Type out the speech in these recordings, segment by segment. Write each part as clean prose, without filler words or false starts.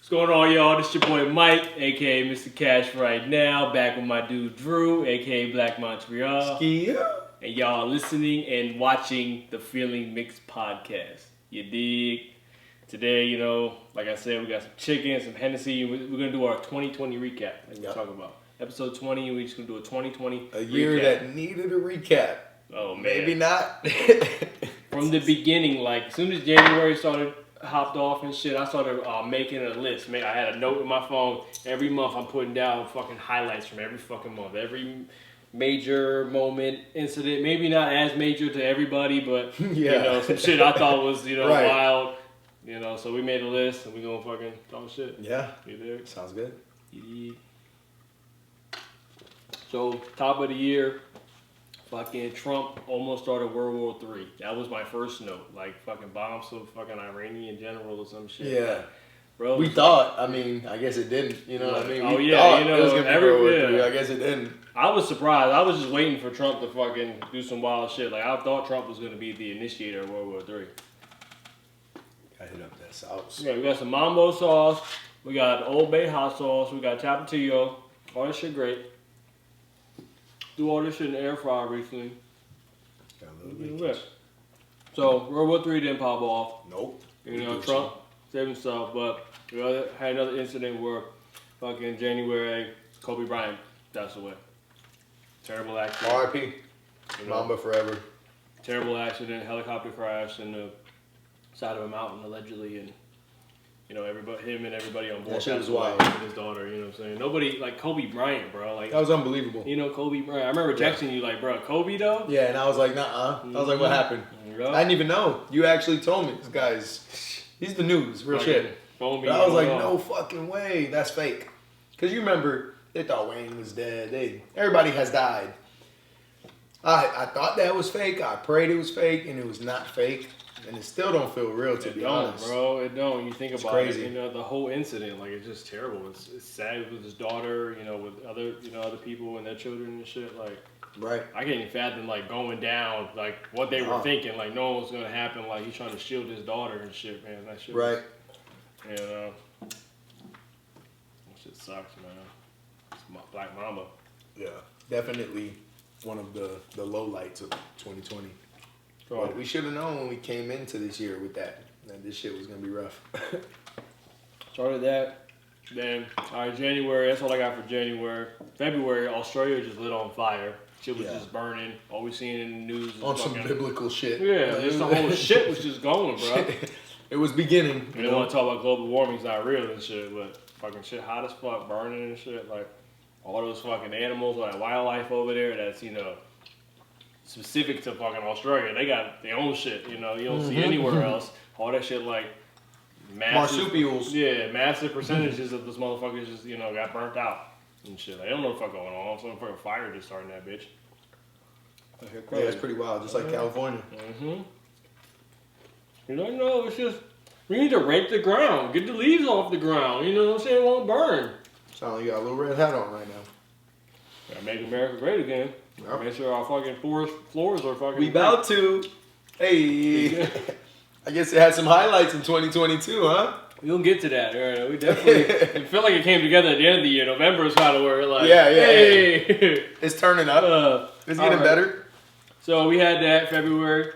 What's going on, y'all? This your boy Mike, aka Mr. Cash right now, back with my dude Drew, aka Black Montreal. And y'all listening and watching the Feeling Mixed podcast. You dig? Today, you know, like I said, we got some chicken, some Hennessy. We're going to do our 2020 recap, like we're talking about. Episode 20, we're just going to do a 2020 A year that needed a recap. Oh, man. Maybe not. From the beginning, like, as soon as January started, hopped off and shit, I started making a list. I had a note in my phone. Every month I'm putting down fucking highlights from every fucking month. Every major moment, incident. Maybe not as major to everybody, but, you know, some shit I thought was, you know, wild. You know, so we made a list and we gonna fucking talk shit. Yeah. You there? Sounds good. Yeah. So, top of the year, fucking Trump almost started World War III. That was my first note. Like, fucking bombs some fucking Iranian general or some shit. Yeah. Bro, we thought, I mean, I guess it didn't. You know what I mean? Oh, We yeah, thought you know, it was going to be World War III. yeah. I guess it didn't. I was surprised. I was just waiting for Trump to fucking do some wild shit. Like, I thought Trump was gonna be the initiator of World War III. I hit up that sauce. Yeah, we got some Mambo sauce. We got Old Bay hot sauce. We got Tapatio. All this shit great. Do all this shit in the air fryer recently. Got a little bit. So, World War III didn't pop off. Nope. You know, Trump saved himself, but we had another incident where fucking January, Kobe Bryant passed away. Terrible accident. R.I.P. You know, Mamba forever. terrible accident, helicopter crash in the side of a mountain allegedly, and you know him and everybody on board. That shit was passed away wild. with his daughter. You know what I'm saying? Nobody like Kobe Bryant, bro. Like That was unbelievable. you know Kobe Bryant. I remember texting you like, bro, Kobe though. Yeah, and I was like, nah. I was like, what happened? Yeah. I didn't even know. You actually told me. This guy's, he's the news, real shit. But I was like, no fucking way. That's fake. Because you remember, they thought Wayne was dead. Everybody has died. I thought that was fake. I prayed it was fake, and it was not fake. And it still don't feel real, to be honest. Bro. It don't. You think about crazy. it. You know, the whole incident, like, it's just terrible. It's sad with his daughter, you know, with other people and their children and shit. Like, Right. I can't even fathom, like, going down, like, what they were thinking. Like, no one's gonna happen. Like, he's trying to shield his daughter and shit, man. That shit Right. Was, that shit sucks, man. It's Black Mamba. Yeah. Definitely one of the lowlights of 2020. Oh. But we should have known when we came into this year with that this shit was going to be rough. Started that. Then, all right, January, that's all I got for January. February, Australia just lit on fire. Shit was just burning. All we seen in the news was On some biblical shit. Yeah, just the whole shit was just going, bro. It was beginning. We don't want to talk about global warming's not real and shit, but fucking shit hot as fuck, burning and shit. Like, all those fucking animals, like wildlife over there that's, you know, specific to fucking Australia. They got their own shit, you know, you don't see anywhere else. All that shit, like, Marsupials. Yeah, massive percentages of those motherfuckers just, you know, got burnt out and shit. They don't know what the fuck going on. Some fucking fire just starting that bitch. Yeah, it's pretty wild, just like California. Mm-hmm. You don't know, it's just, we need to rake the ground, get the leaves off the ground, you know what I'm saying, it won't burn. Sound like you got a little red hat on right now. Gotta make America great again. Yep. Make sure our fucking floors are fucking We about to. Hey. I guess it had some highlights in 2022, huh? We'll get to that. Right? We definitely it feel like it came together at the end of the year. November is kind of where we're like, Yeah. hey. It's turning up. It's getting better. So we had that February.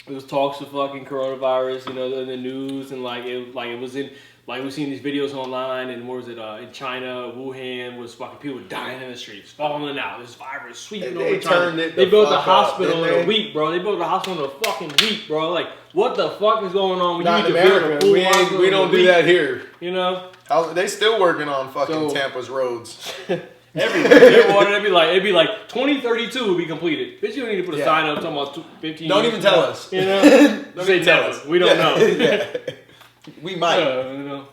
It was talks of fucking coronavirus, you know, in the news, and it was in, like, we've seen these videos online, and where was it, in China, Wuhan, was fucking people dying in the streets, falling out, this virus sweeping over China. They built a hospital in a week, bro. They built a hospital in a fucking week, bro. Like, what the fuck is going on? Not in America. We don't do that here. You know? They still working on fucking Tampa's roads. Everywhere. It'd be like 2032 will be completed. Bitch, you don't need to put a sign up talking about 15 Don't years even tell us. You know? Don't even tell us. We don't know. Yeah. We might. You know,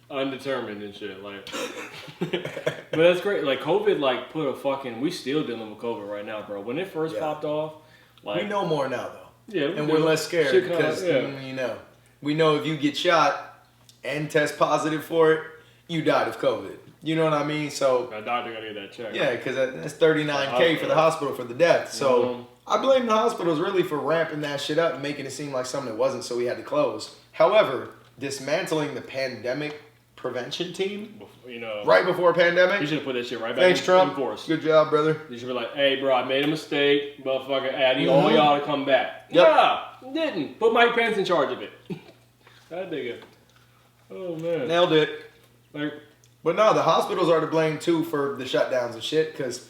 undetermined and shit. Like, but that's great. Like, COVID, like, put a fucking. We still dealing with COVID right now, bro. When it first popped off, like, we know more now though. Yeah, and we're less scared because you know, we know if you get shot and test positive for it, you died of COVID. You know what I mean? So my doctor gotta get that checked. Yeah, because that's $39K for the hospital for the death. So I blame the hospitals really for ramping that shit up and making it seem like something it wasn't. So we had to close. However, dismantling the pandemic prevention team. You know, right before a pandemic. You should have put that shit right back Thanks, Trump. in force. Good job, brother. You should be like, hey, bro, I made a mistake. Motherfucker, I need all y'all to come back. Yep. Nah, didn't. Put Mike Pence in charge of it. That nigga. Oh, man. Nailed it. Like, but no, the hospitals are to blame, too, for the shutdowns and shit, because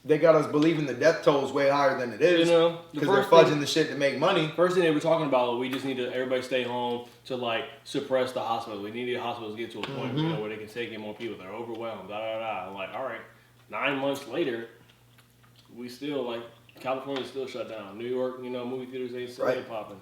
they got us believing the death toll is way higher than it is. You know, because they're fudging the shit to make money. First thing they were talking about, we just need to everybody stay home to like suppress the hospital. We need the hospitals to get to a point where they can take in more people. They're overwhelmed. Da da da. I'm like, all right. 9 months later, we still like California's still shut down. New York, movie theaters ain't still popping.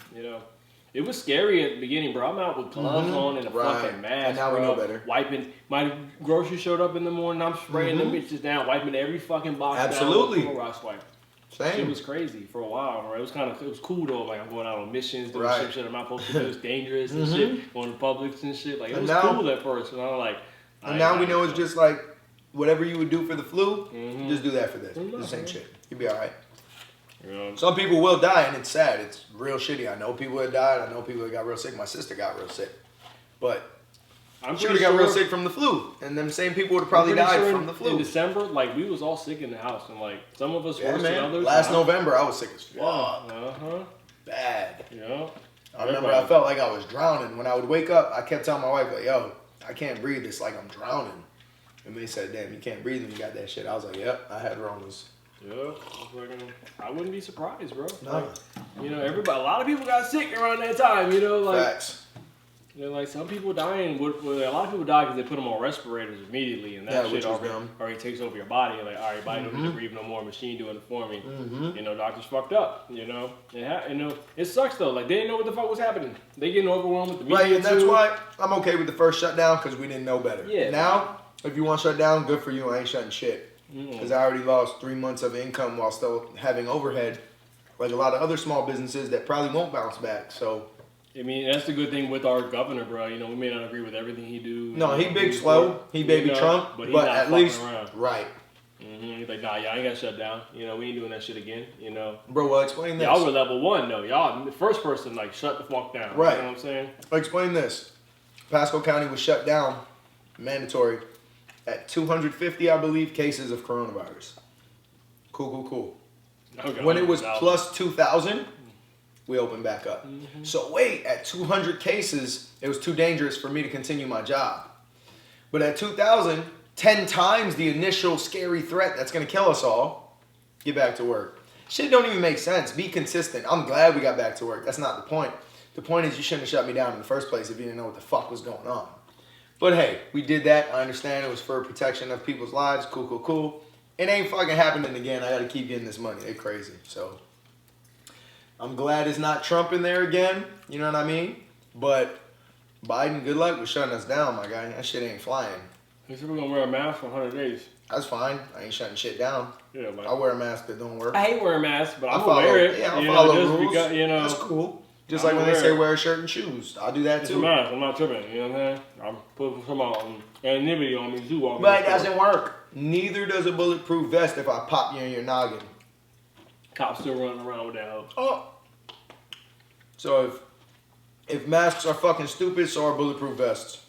It was scary at the beginning, bro. I'm out with gloves on and a fucking mask. And now we know better. Wiping. My groceries showed up in the morning. I'm spraying them bitches down, wiping every fucking box Absolutely. down with a swipe. Same. It was crazy for a while, right? It was cool though. Like I'm going out on missions, doing shit I'm not supposed to do. It's dangerous and shit. Going to Publix and shit. Like it was cool at first, and I'm like. And now we know it's just like whatever you would do for the flu, just do that for this. The same shit. You'll be all right. Yeah. Some people will die, and it's sad. It's real shitty. I know people that died. I know people that got real sick. My sister got real sick, but she would have got real sick from the flu, and them same people would have probably died from the flu. In December, like we was all sick in the house, and like some of us worse than others. Last November, I was sick as fuck. Bad. Yeah. I remember I felt like I was drowning. When I would wake up, I kept telling my wife, like, yo, I can't breathe. It's like I'm drowning. And they said, damn, you can't breathe when you got that shit. I was like, yep, I had Ronas. Yeah, I wouldn't be surprised, bro. No. Like, a lot of people got sick around that time, like. Facts. Like some people dying, a lot of people die because they put them on respirators immediately, and that shit already takes over your body. And like, all right, body don't need to breathe no more. Machine doing it for me. Doctors fucked up. It sucks though. Like they didn't know what the fuck was happening. They getting overwhelmed with the media. Right, and that's why I'm okay with the first shutdown because we didn't know better. Yeah. Now, if you want to shut down, good for you. I ain't shutting shit. Because I already lost 3 months of income while still having overhead, like a lot of other small businesses that probably won't bounce back. So, I mean, that's the good thing with our governor, bro. We may not agree with everything he do. No, he big slow. He baby Trump, but at least around. Right. He's like, nah, y'all ain't got shut down. We ain't doing that shit again. Bro, well, explain this. Y'all were level 1 though. Y'all the first person like shut the fuck down. Right. You know what I'm saying? Explain this. Pasco County was shut down, mandatory, at 250, I believe, cases of coronavirus. Cool. Okay, when it was plus 2,000, we opened back up. So wait, at 200 cases, it was too dangerous for me to continue my job. But at 2,000, 10 times the initial scary threat that's going to kill us all, get back to work. Shit don't even make sense. Be consistent. I'm glad we got back to work. That's not the point. The point is you shouldn't have shut me down in the first place if you didn't know what the fuck was going on. But hey, we did that. I understand it was for protection of people's lives. Cool. It ain't fucking happening again. I got to keep getting this money. They're crazy. So I'm glad it's not Trump in there again. You know what I mean? But Biden, good luck with shutting us down, my guy. That shit ain't flying. He said we're going to wear a mask for 100 days. That's fine. I ain't shutting shit down. Yeah, but I wear a mask that don't work. I hate wearing masks, but I'm going to wear it. Yeah, I'll follow rules. Because, That's cool. Just like when they say wear a shirt and shoes. I'll do that too. It's a mask. I'm not tripping. You know what I'm saying? I'm putting some anonymity on me too. But it doesn't work. Neither does a bulletproof vest if I pop you in your noggin. Cops still running around with that hoe. Oh. So if masks are fucking stupid, so are bulletproof vests.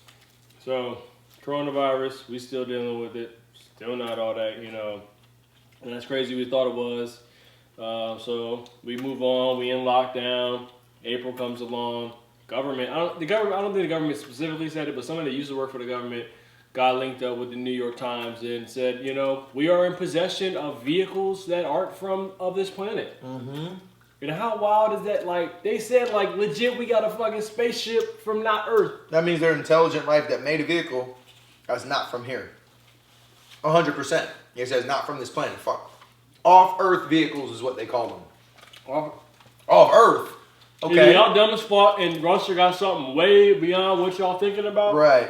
So coronavirus, we still dealing with it. Still not all that, And that's crazy. We thought it was. So we move on. We in lockdown. April comes along. Government. I don't think the government specifically said it, but somebody that used to work for the government got linked up with the New York Times and said, we are in possession of vehicles that aren't of this planet. How wild is that? Like they said, like legit, we got a fucking spaceship from not Earth. That means they're intelligent life that made a vehicle that's not from here. 100%. It says not from this planet. Fuck. Off-Earth vehicles is what they call them. Off-Earth. Okay. Either y'all dumb as fuck and Russia got something way beyond what y'all thinking about. Right.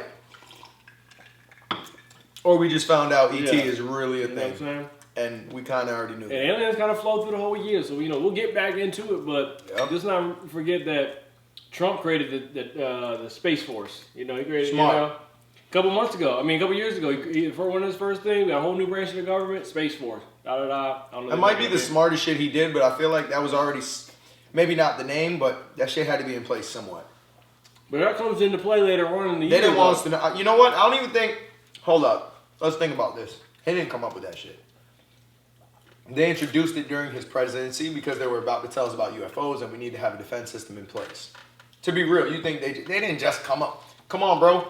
Or we just found out ET is really a thing. Know what I'm saying? And we kind of already knew. And aliens kind of flowed through the whole year. So, we'll get back into it. But let's not forget that Trump created the Space Force. He created Smart. A couple years ago, for one of his first things, we got a whole new branch of the government, Space Force. That might be the smartest shit he did, but I feel like that was already, maybe not the name, but that shit had to be in place somewhat. But that comes into play later on in the year. They didn't want us to know. You know what? I don't even think. Hold up. Let's think about this. He didn't come up with that shit. They introduced it during his presidency because they were about to tell us about UFOs and we need to have a defense system in place. To be real, you think they didn't just come up? Come on, bro.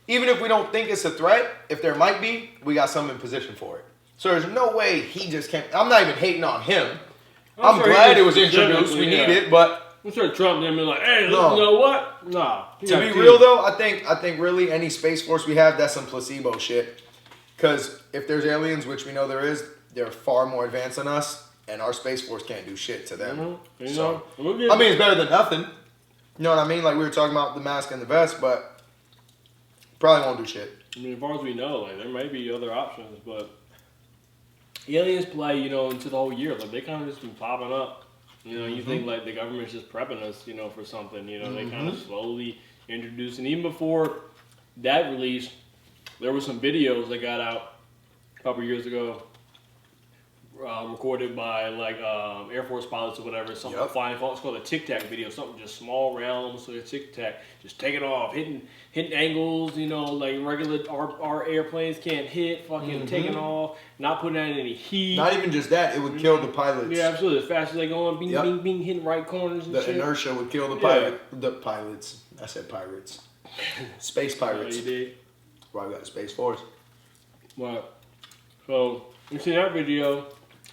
Even if we don't think it's a threat, if there might be, we got something in position for it. So there's no way he just can't. I'm not even hating on him. I'm glad it was introduced. We need it, but I'm sure Trump didn't be like, hey, you know what? Nah. To be real though, I think really any Space Force we have, that's some placebo shit. Because if there's aliens, which we know there is, they're far more advanced than us, and our Space Force can't do shit to them. Mm-hmm. So, I mean, it's better than nothing. You know what I mean? Like we were talking about the mask and the vest, but probably won't do shit. I mean, as far as we know, like there may be other options, but aliens play, you know, into the whole year. Like they kind of just been popping up. You know, you think like the government's just prepping us, you know, for something. You know, they kind of slowly introducing. Even before that release, there were some videos that got out a couple years ago, recorded by like Air Force pilots or whatever. Something flying. It's called a Tic Tac video. Something just small rounds, so a Tic Tac, just taking off, hitting angles. You know, like regular our airplanes can't hit. Fucking taking off, not putting out any heat. Not even just that, it would kill the pilots. Yeah, absolutely. As fast as they going, bing, bing, bing, hitting right corners and the shit. The inertia would kill the pilots. I said pirates. Space pirates. Yeah, you did. That's why we got the Space Force. Right. So you see that video,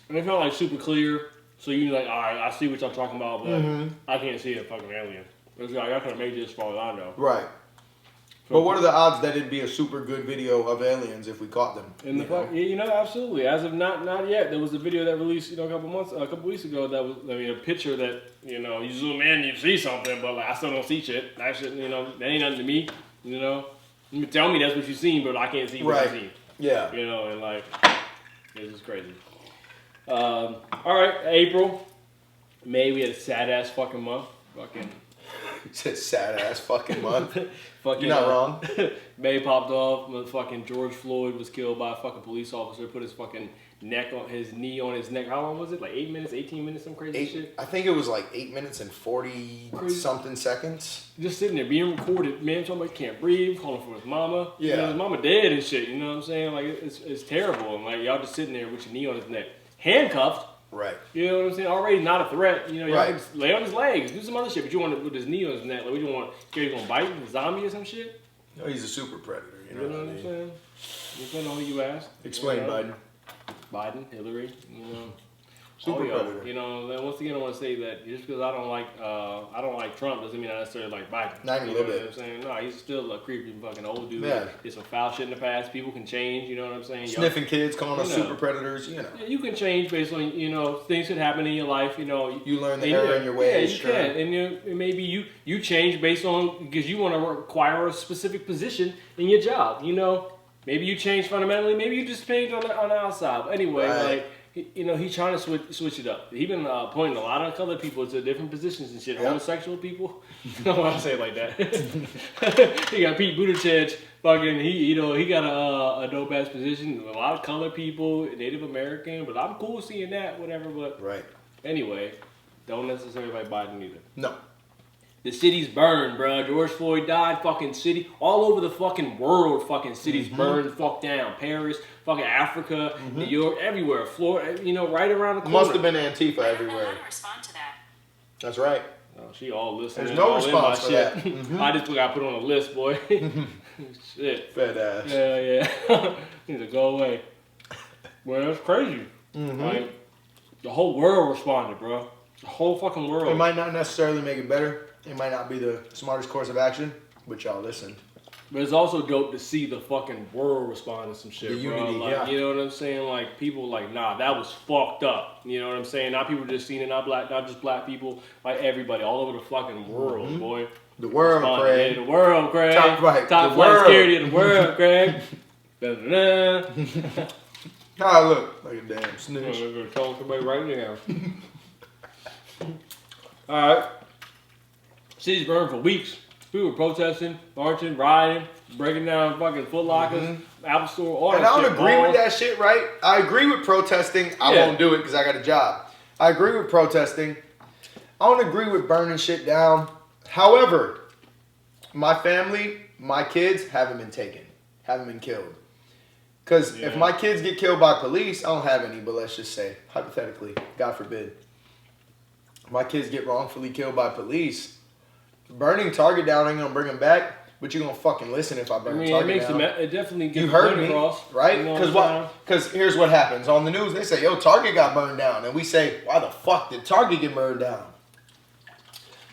and it's not like super clear. So you're like, all right, I see what y'all talking about, but I can't see a fucking alien. It's like I could have made this as far as I know. Right. So, but what are the odds that it'd be a super good video of aliens if we caught them? In the you know, absolutely. As of not yet. There was a video that released, you know, a couple weeks ago that was, I mean, a picture that, you know, you zoom in, you see something, but like I still don't see shit. That shit, you know, that ain't nothing to me. You know, you can tell me that's what you seen, but I can't see what you seen. Yeah. You know, and like, this is crazy. All right, April, May, we had a sad ass fucking month. Fucking. It's a sad ass fucking month. Fucking, you're not wrong. May popped off. Fucking George Floyd was killed by a fucking police officer. Put his fucking knee on his neck. How long was it? Like 8 minutes, 18 minutes, some crazy shit. I think it was like 8 minutes and 40 something seconds. Just sitting there being recorded. Man, somebody can't breathe, calling for his mama. Yeah, you know, his mama dead and shit. You know what I'm saying? Like it's terrible. And like y'all just sitting there with your knee on his neck, handcuffed. Right. You know what I'm saying? Already not a threat. You know, y'all just lay on his legs, do some other shit. But you want to put his knee on his neck. Like, what you want? He's gonna bite a zombie or some shit? No, he's a super predator. You know what I'm saying? You don't know who you asked. Explain, you know? Biden. Biden, Hillary. You know. Super predator. You know, once again, I want to say that just because I don't like Trump doesn't mean I necessarily like Biden. Not even a little bit. You know what I'm saying? No, he's still a creepy fucking old dude. Yeah. Did some foul shit in the past. People can change. You know what I'm saying? Sniffing kids, calling us super predators. You know. Yeah, you can change based on things can happen in your life. You know. You learn the error in your ways. Yeah, you can, and maybe you change based on because you want to acquire a specific position in your job. You know, maybe you change fundamentally. Maybe you just change on the outside. But anyway, like. You know, he's trying to switch it up. He's been pointing a lot of colored people to different positions and shit. Yep. Homosexual people. I don't want to say it like that. He got Pete Buttigieg. Fucking, he got a dope ass position. A lot of colored people, Native American. But I'm cool seeing that, whatever. But anyway, don't necessarily like Biden either. No. The city's burned, bro. George Floyd died. Fucking city. All over the fucking world, fucking cities burned. Fuck down. Paris, fucking Africa, New York, everywhere. Florida, you know, right around the corner. Must have been Antifa everywhere. How to respond to that? That's right. Oh, she all listening. There's no response for that. I just got put on a list, boy. Shit. Fat ass. Yeah. Need to go away. Well, that's crazy. Like, the whole world responded, bro. The whole fucking world. It might not necessarily make it better. It might not be the smartest course of action, but y'all listened. But it's also dope to see the fucking world respond to some shit, the bro. unity, Like, you know what I'm saying? Like, people like, nah, that was fucked up. You know what I'm saying? Not people just seeing it, not just black people, like everybody, all over the fucking world, boy. The world, Craig. Yeah, the world, Craig. Top flight security in the world, Craig. I look like a damn snitch. I'm gonna tell somebody right now. Alright. City's burned for weeks. People were protesting, marching, rioting, breaking down fucking Foot Lockers, Apple Store, all that shit. And I don't agree with that shit, right? I agree with protesting. I won't do it because I got a job. I agree with protesting. I don't agree with burning shit down. However, My family, my kids haven't been taken, haven't been killed. Because if my kids get killed by police, I don't have any, but let's just say, hypothetically, God forbid, my kids get wrongfully killed by police, burning Target down ain't gonna bring them back, but you're gonna fucking listen if I burn Target down. It definitely gets you heard me, across, right? You know Because here's what happens. On the news, they say, yo, Target got burned down. And we say, why the fuck did Target get burned down?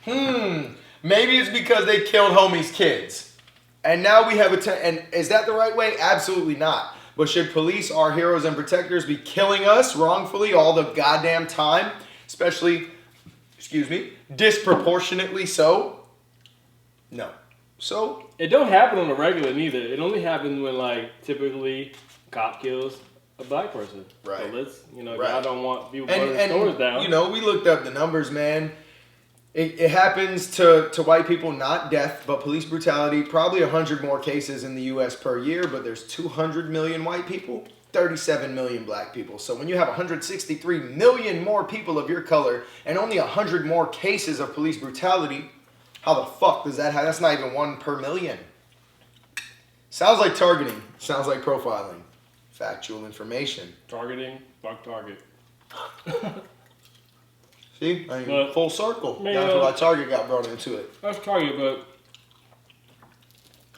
Maybe it's because they killed homie's kids. And now we have and is that the right way? Absolutely not. But should police, our heroes and protectors, be killing us wrongfully all the goddamn time? Especially, disproportionately so? No. So? It don't happen on the regular neither. It only happens when, like, typically cop kills a black person. Right. So let's, right. I don't want people burning stores down. We looked up the numbers, man. It happens to white people, not death, but police brutality. Probably 100 more cases in the U.S. per year, but there's 200 million white people, 37 million black people. So when you have 163 million more people of your color and only 100 more cases of police brutality, how the fuck does that happen? That's not even 1 per million. Sounds like targeting. Sounds like profiling. Factual information. Targeting, fuck Target. See? Full circle. Man, that's why Target got brought into it. That's Target, but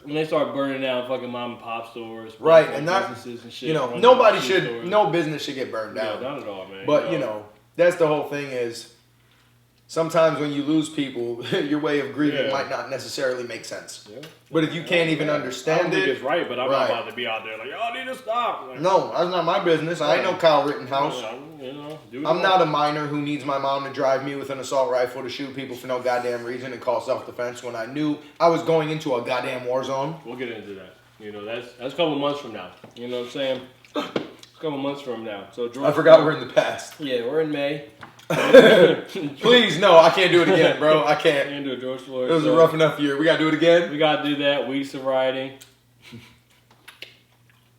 when they start burning down fucking mom and pop stores, right, and that businesses and shit, no business should get burned down. Yeah, not at all, man. But that's the whole thing is. Sometimes when you lose people, your way of grieving might not necessarily make sense. Yeah. But if you can't even understand I don't think it's right, but I'm not about to be out there like, y'all need to stop. Like, no, that's not my business. I ain't no Kyle Rittenhouse. I'm not a minor who needs my mom to drive me with an assault rifle to shoot people for no goddamn reason and call self-defense when I knew I was going into a goddamn war zone. We'll get into that. That's a couple months from now. You know what I'm saying? A couple months from now. So I forgot we're in the past. Yeah, we're in May. Please, no, I can't do it again, bro. I can't. Can't do it, George Floyd. It was a rough enough year. We gotta do it again. We gotta do that. Weeks of rioting.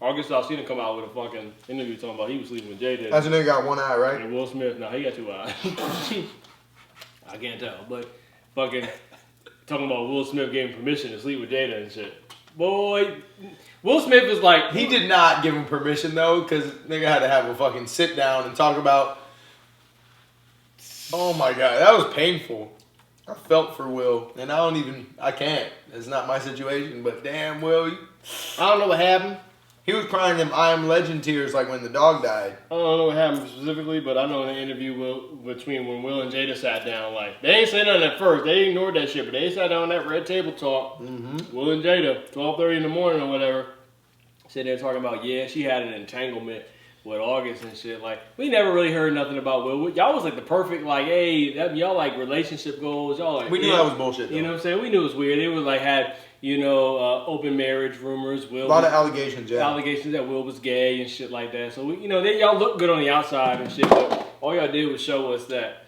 August Alsina come out with a fucking interview talking about he was sleeping with Jada. That's a nigga got one eye, right? And Will Smith, no, he got 2 eyes. I can't tell, but fucking talking about Will Smith gave him permission to sleep with Jada and shit. Boy, Will Smith is like... He did not give him permission, though, because nigga had to have a fucking sit down and talk about... Oh my God, that was painful. I felt for Will, and I can't. It's not my situation, but damn, Will, I don't know what happened. He was crying them I Am Legend tears like when the dog died. I don't know what happened specifically, but I know in the interview between when Will and Jada sat down, like, they ain't say nothing at first. They ignored that shit, but they sat down on that red table talk. Mm-hmm. Will and Jada, 12:30 in the morning or whatever, sitting there talking about, she had an entanglement with August and shit. Like, we never really heard nothing about Will. Y'all was like the perfect, like, hey, y'all like relationship goals. Y'all like, we knew that was bullshit, though. You know what I'm saying? We knew it was weird. It was like, had... open marriage rumors. A lot of allegations, yeah. Allegations that Will was gay and shit like that. So, y'all look good on the outside and shit, but all y'all did was show us that,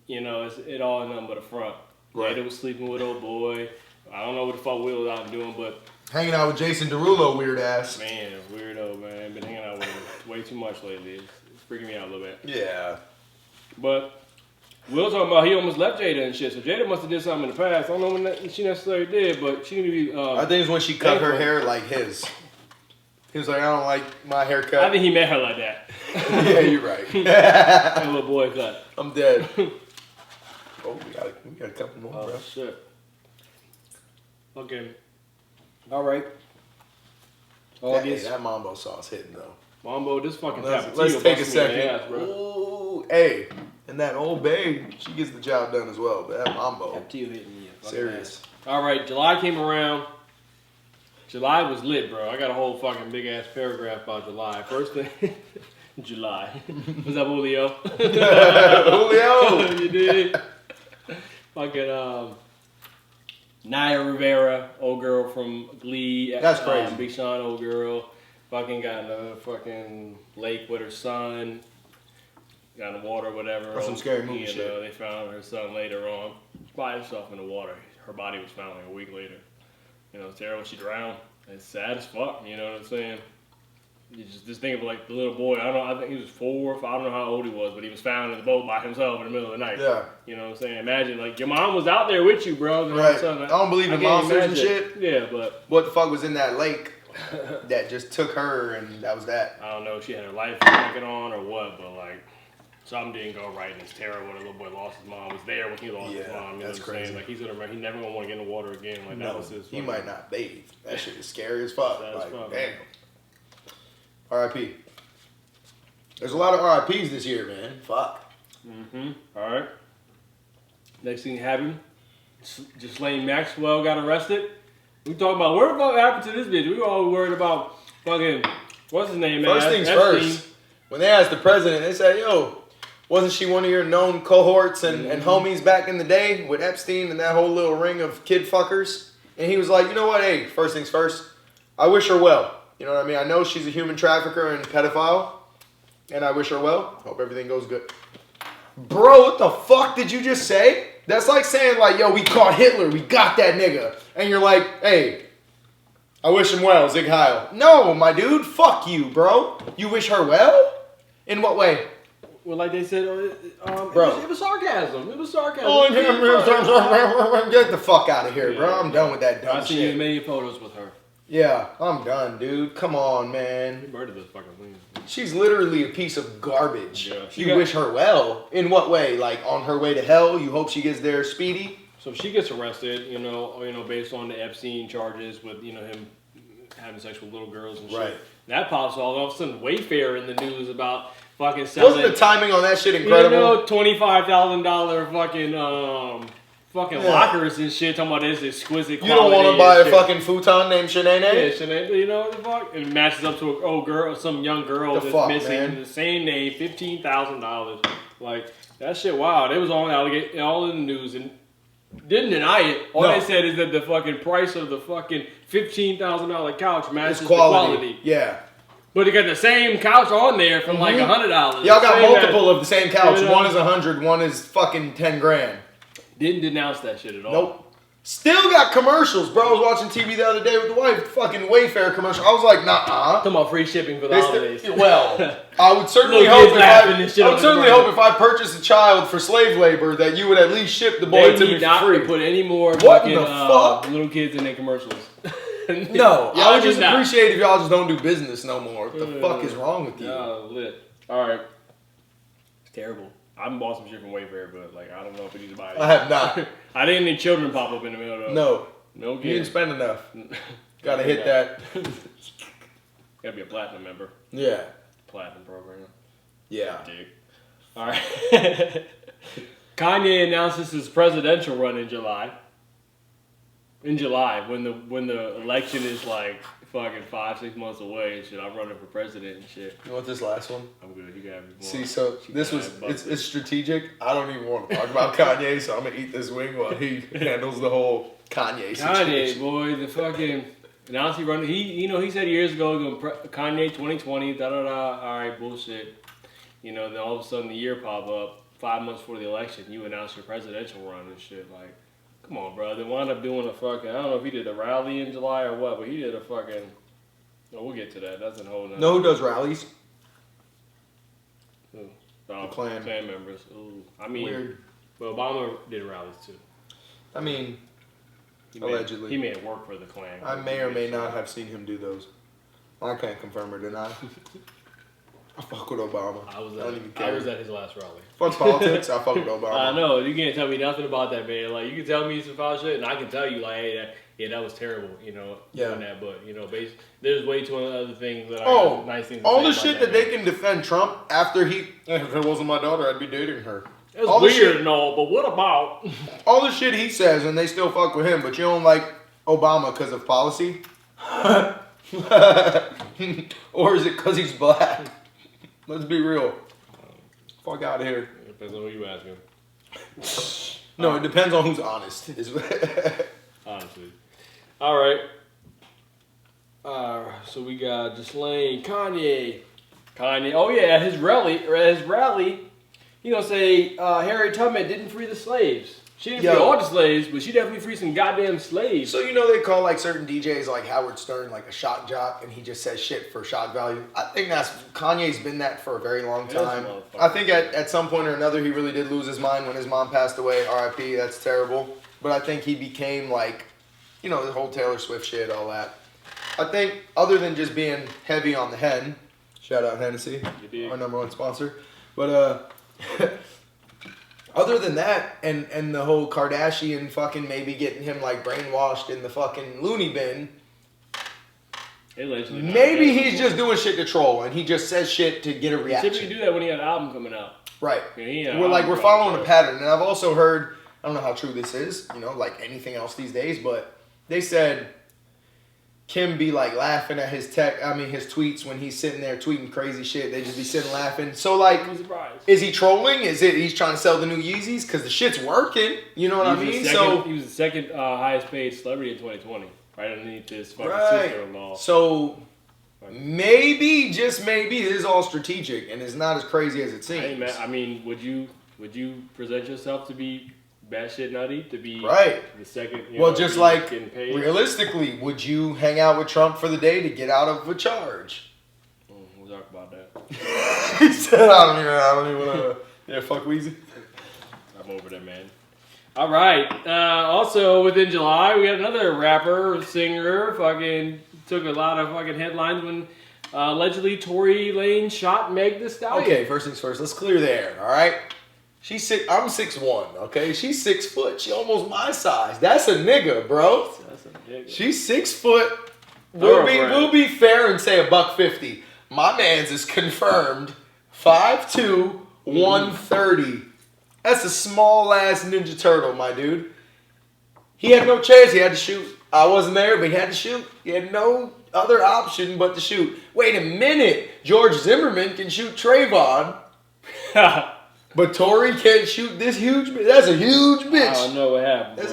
it all nothing but a front. Right. Jada was sleeping with old boy. I don't know what the fuck Will was out doing, but... Hanging out with Jason Derulo, weird ass. Man, weirdo, man. Been hanging out with him way too much lately. It's freaking me out a little bit. Yeah. But... Will talking about he almost left Jada and shit, so Jada must have did something in the past. I don't know when she necessarily did, but she need to be... I think it's when she cut her hair like his. He was like, I don't like my haircut. I think he met her like that. Yeah, you're right. That little boy cut. I'm dead. Oh, we got a couple more, bro. Shit. Okay. All right. That mambo sauce hitting, though. Mambo, this fucking let's take a second. Ass, bro. Ooh, hey. And that old babe, she gets the job done as well. But that mambo. Tapatio hitting me. Serious. All right, July came around. July was lit, bro. I got a whole fucking big ass paragraph about July. First thing, July. Was that Julio? Julio. You did. Fucking Naya Rivera, old girl from Glee. That's crazy. Big Sean, old girl. Fucking got in a fucking lake with her son. Got in the water, whatever. That's some scary movie shit. They found her son later on by herself in the water. Her body was found like a week later. It's terrible. She drowned. It's sad as fuck. You know what I'm saying? just think of like the little boy. I don't know. I think he was 4 or 5. I don't know how old he was, but he was found in the boat by himself in the middle of the night. Yeah. You know what I'm saying? Imagine like your mom was out there with you, bro. You know Right. like, I don't believe in monsters and shit. Yeah, but what the fuck was in that lake that just took her and that was that? I don't know if she had her life jacket on or what, but like something didn't go right and it's terrible when a little boy lost his mom. Was there when he lost his mom. You know that's what I'm crazy. saying? Like he never gonna want to get in the water again. Like that was his. He might not bathe. That shit is scary as fuck. Like, damn. R.I.P. There's a lot of R.I.Ps this year, man. Fuck. All right. Next thing happened, Ghislaine Maxwell got arrested. We talking about what the fuck happened to this bitch? We were all worried about fucking what's his name, man? First things first. When they asked the president, they said, "Yo, wasn't she one of your known cohorts and homies back in the day with Epstein and that whole little ring of kid fuckers?" And he was like, "You know what? Hey, first things first. I wish her well. You know what I mean? I know she's a human trafficker and pedophile, and I wish her well. Hope everything goes good." Bro, what the fuck did you just say? That's like saying like, "Yo, we caught Hitler. We got that nigga." And you're like, "Hey, I wish him well, Zig Heil." No, my dude. Fuck you, bro. You wish her well? In what way? Well, like they said, bro. it was sarcasm. It was sarcasm. Oh, get the fuck out of here, bro. I'm done with that dumb I see shit. you many photos with her. Yeah, I'm done, dude. Come on, man. You murdered this fucking thing. She's literally a piece of garbage. Yeah, you wish her well. In what way? Like on her way to hell? You hope she gets there speedy? So if she gets arrested, you know, based on the Epstein charges with, him having sex with little girls and shit. Right. That pops all of a sudden Wayfair in the news about fucking selling. Wasn't the timing on that shit incredible? $25,000 fucking lockers and shit. Talking about this exquisite quality. You don't want to buy a fucking futon named Shanae? Yeah, Shanae. You know what the fuck? It matches up to some young girl that's missing. Man? The same name, $15,000. Like that shit. Wow, it was all in the news and didn't deny it. All they said is that the fucking price of the fucking $15,000 couch matches the quality. Yeah. But they got the same couch on there for like $100. Y'all got multiple of the same couch. One is 100, one is fucking 10 grand. Didn't denounce that shit at all. Nope. Still got commercials, bro. I was watching TV the other day with the wife. Fucking Wayfair commercial. I was like, nah. Talking about free shipping for the holidays. Well, I would certainly hope if I purchased a child for slave labor that you would at least ship the boy to me for free. Put any more little kids in their commercials. No, I would just appreciate if y'all just don't do business no more. What the fuck is wrong with you? Lit. All right. It's terrible. I bought some shit from Wayfair, but like I don't know if we need to buy it. I have not. I didn't need children pop up in the middle though. No. Kids. You didn't spend enough. Gotta hit that. Gotta be a platinum member. Yeah. Platinum program. Yeah. Dig. All right. Kanye announces his presidential run in July. In July, when the election is like fucking 5-6 months away and shit, I'm running for president and shit. You want this last one? I'm good. You got me. See, so this was it's strategic. I don't even want to talk about Kanye, so I'm gonna eat this wing while he handles the whole Kanye situation. Kanye, boy, the fucking announced he running. He said years ago, Kanye 2020, da da da. All right, bullshit. Then all of a sudden the year pop up 5 months before the election, you announce your presidential run and shit like. Come on, bro. They wound up doing a fucking. I don't know if he did a rally in July or what, but he did a fucking. No, we'll get to that. That's a whole nother. Know who does rallies? Clan members. Ooh. I mean, weird. Well, Obama did rallies too. I mean, allegedly. He may have worked for the Klan. I may or may not have seen him do those. I can't confirm or deny. I fuck with Obama. I don't even care. I was at his last rally. Fuck politics. I fuck with Obama. I know. You can't tell me nothing about that, man. Like, you can tell me some foul shit, and I can tell you, like, hey, that was terrible, doing that. But, there's way too many other things that I nice things to all say the about shit that they can defend Trump after if it wasn't my daughter, I'd be dating her. It's weird and all, but what about? All the shit he says, and they still fuck with him, but you don't like Obama because of policy? Or is it because he's black? Let's be real. Fuck out of here. It depends on who you asking. No, it depends on who's honest. Honestly. All right. So we got Ghislaine, Kanye. Oh yeah, at his rally, he gonna say Harriet Tubman didn't free the slaves. She didn't free all the slaves, but she definitely freed some goddamn slaves. So you know they call like certain DJs like Howard Stern like a shock jock, and he just says shit for shock value. I think Kanye's been that for a very long time. I think at some point or another he really did lose his mind when his mom passed away. R.I.P. That's terrible. But I think he became like, you know, the whole Taylor Swift shit, all that. I think other than just being heavy on the hen, shout out Hennessy, our #1 sponsor. But other than that, and the whole Kardashian fucking maybe getting him like brainwashed in the fucking loony bin. Maybe he's just doing shit to troll, and he just says shit to get a reaction. He typically do that when he had an album coming out. Right. We're following a pattern, and I've also heard, I don't know how true this is, you know, like anything else these days, but they said Kim be like laughing at his tweets when he's sitting there tweeting crazy shit. They just be sitting laughing. So like, is he trolling? Is it he's trying to sell the new Yeezys? Because the shit's working. You know what I mean? He was the second highest paid celebrity in 2020, right underneath this fucking sister-in-law. So maybe, just maybe, this is all strategic and it's not as crazy as it seems. Hey man, I mean, would you present yourself to be batshit nutty to be the second? Well, just like realistically, would you hang out with Trump for the day to get out of a charge? We'll talk about that. He said, I don't even want to. Yeah, fuck Weezy. I'm over there, man. All right. Also, within July, we got another rapper, singer, fucking took a lot of fucking headlines when allegedly Tory Lanez shot Meg Thee Stallion. Okay, first things first. Let's clear the air. All right. I'm 6'1", okay? She's 6 foot. She almost my size. That's a nigga, bro. That's a nigga. She's 6 foot. We'll be fair and say $150. My man's is confirmed 5'2", 130. That's a small ass Ninja Turtle, my dude. He had no chance. He had to shoot. I wasn't there, but he had to shoot. He had no other option but to shoot. Wait a minute. George Zimmerman can shoot Trayvon. But Tory can't shoot this huge bitch. That's a huge bitch. I don't know what happened.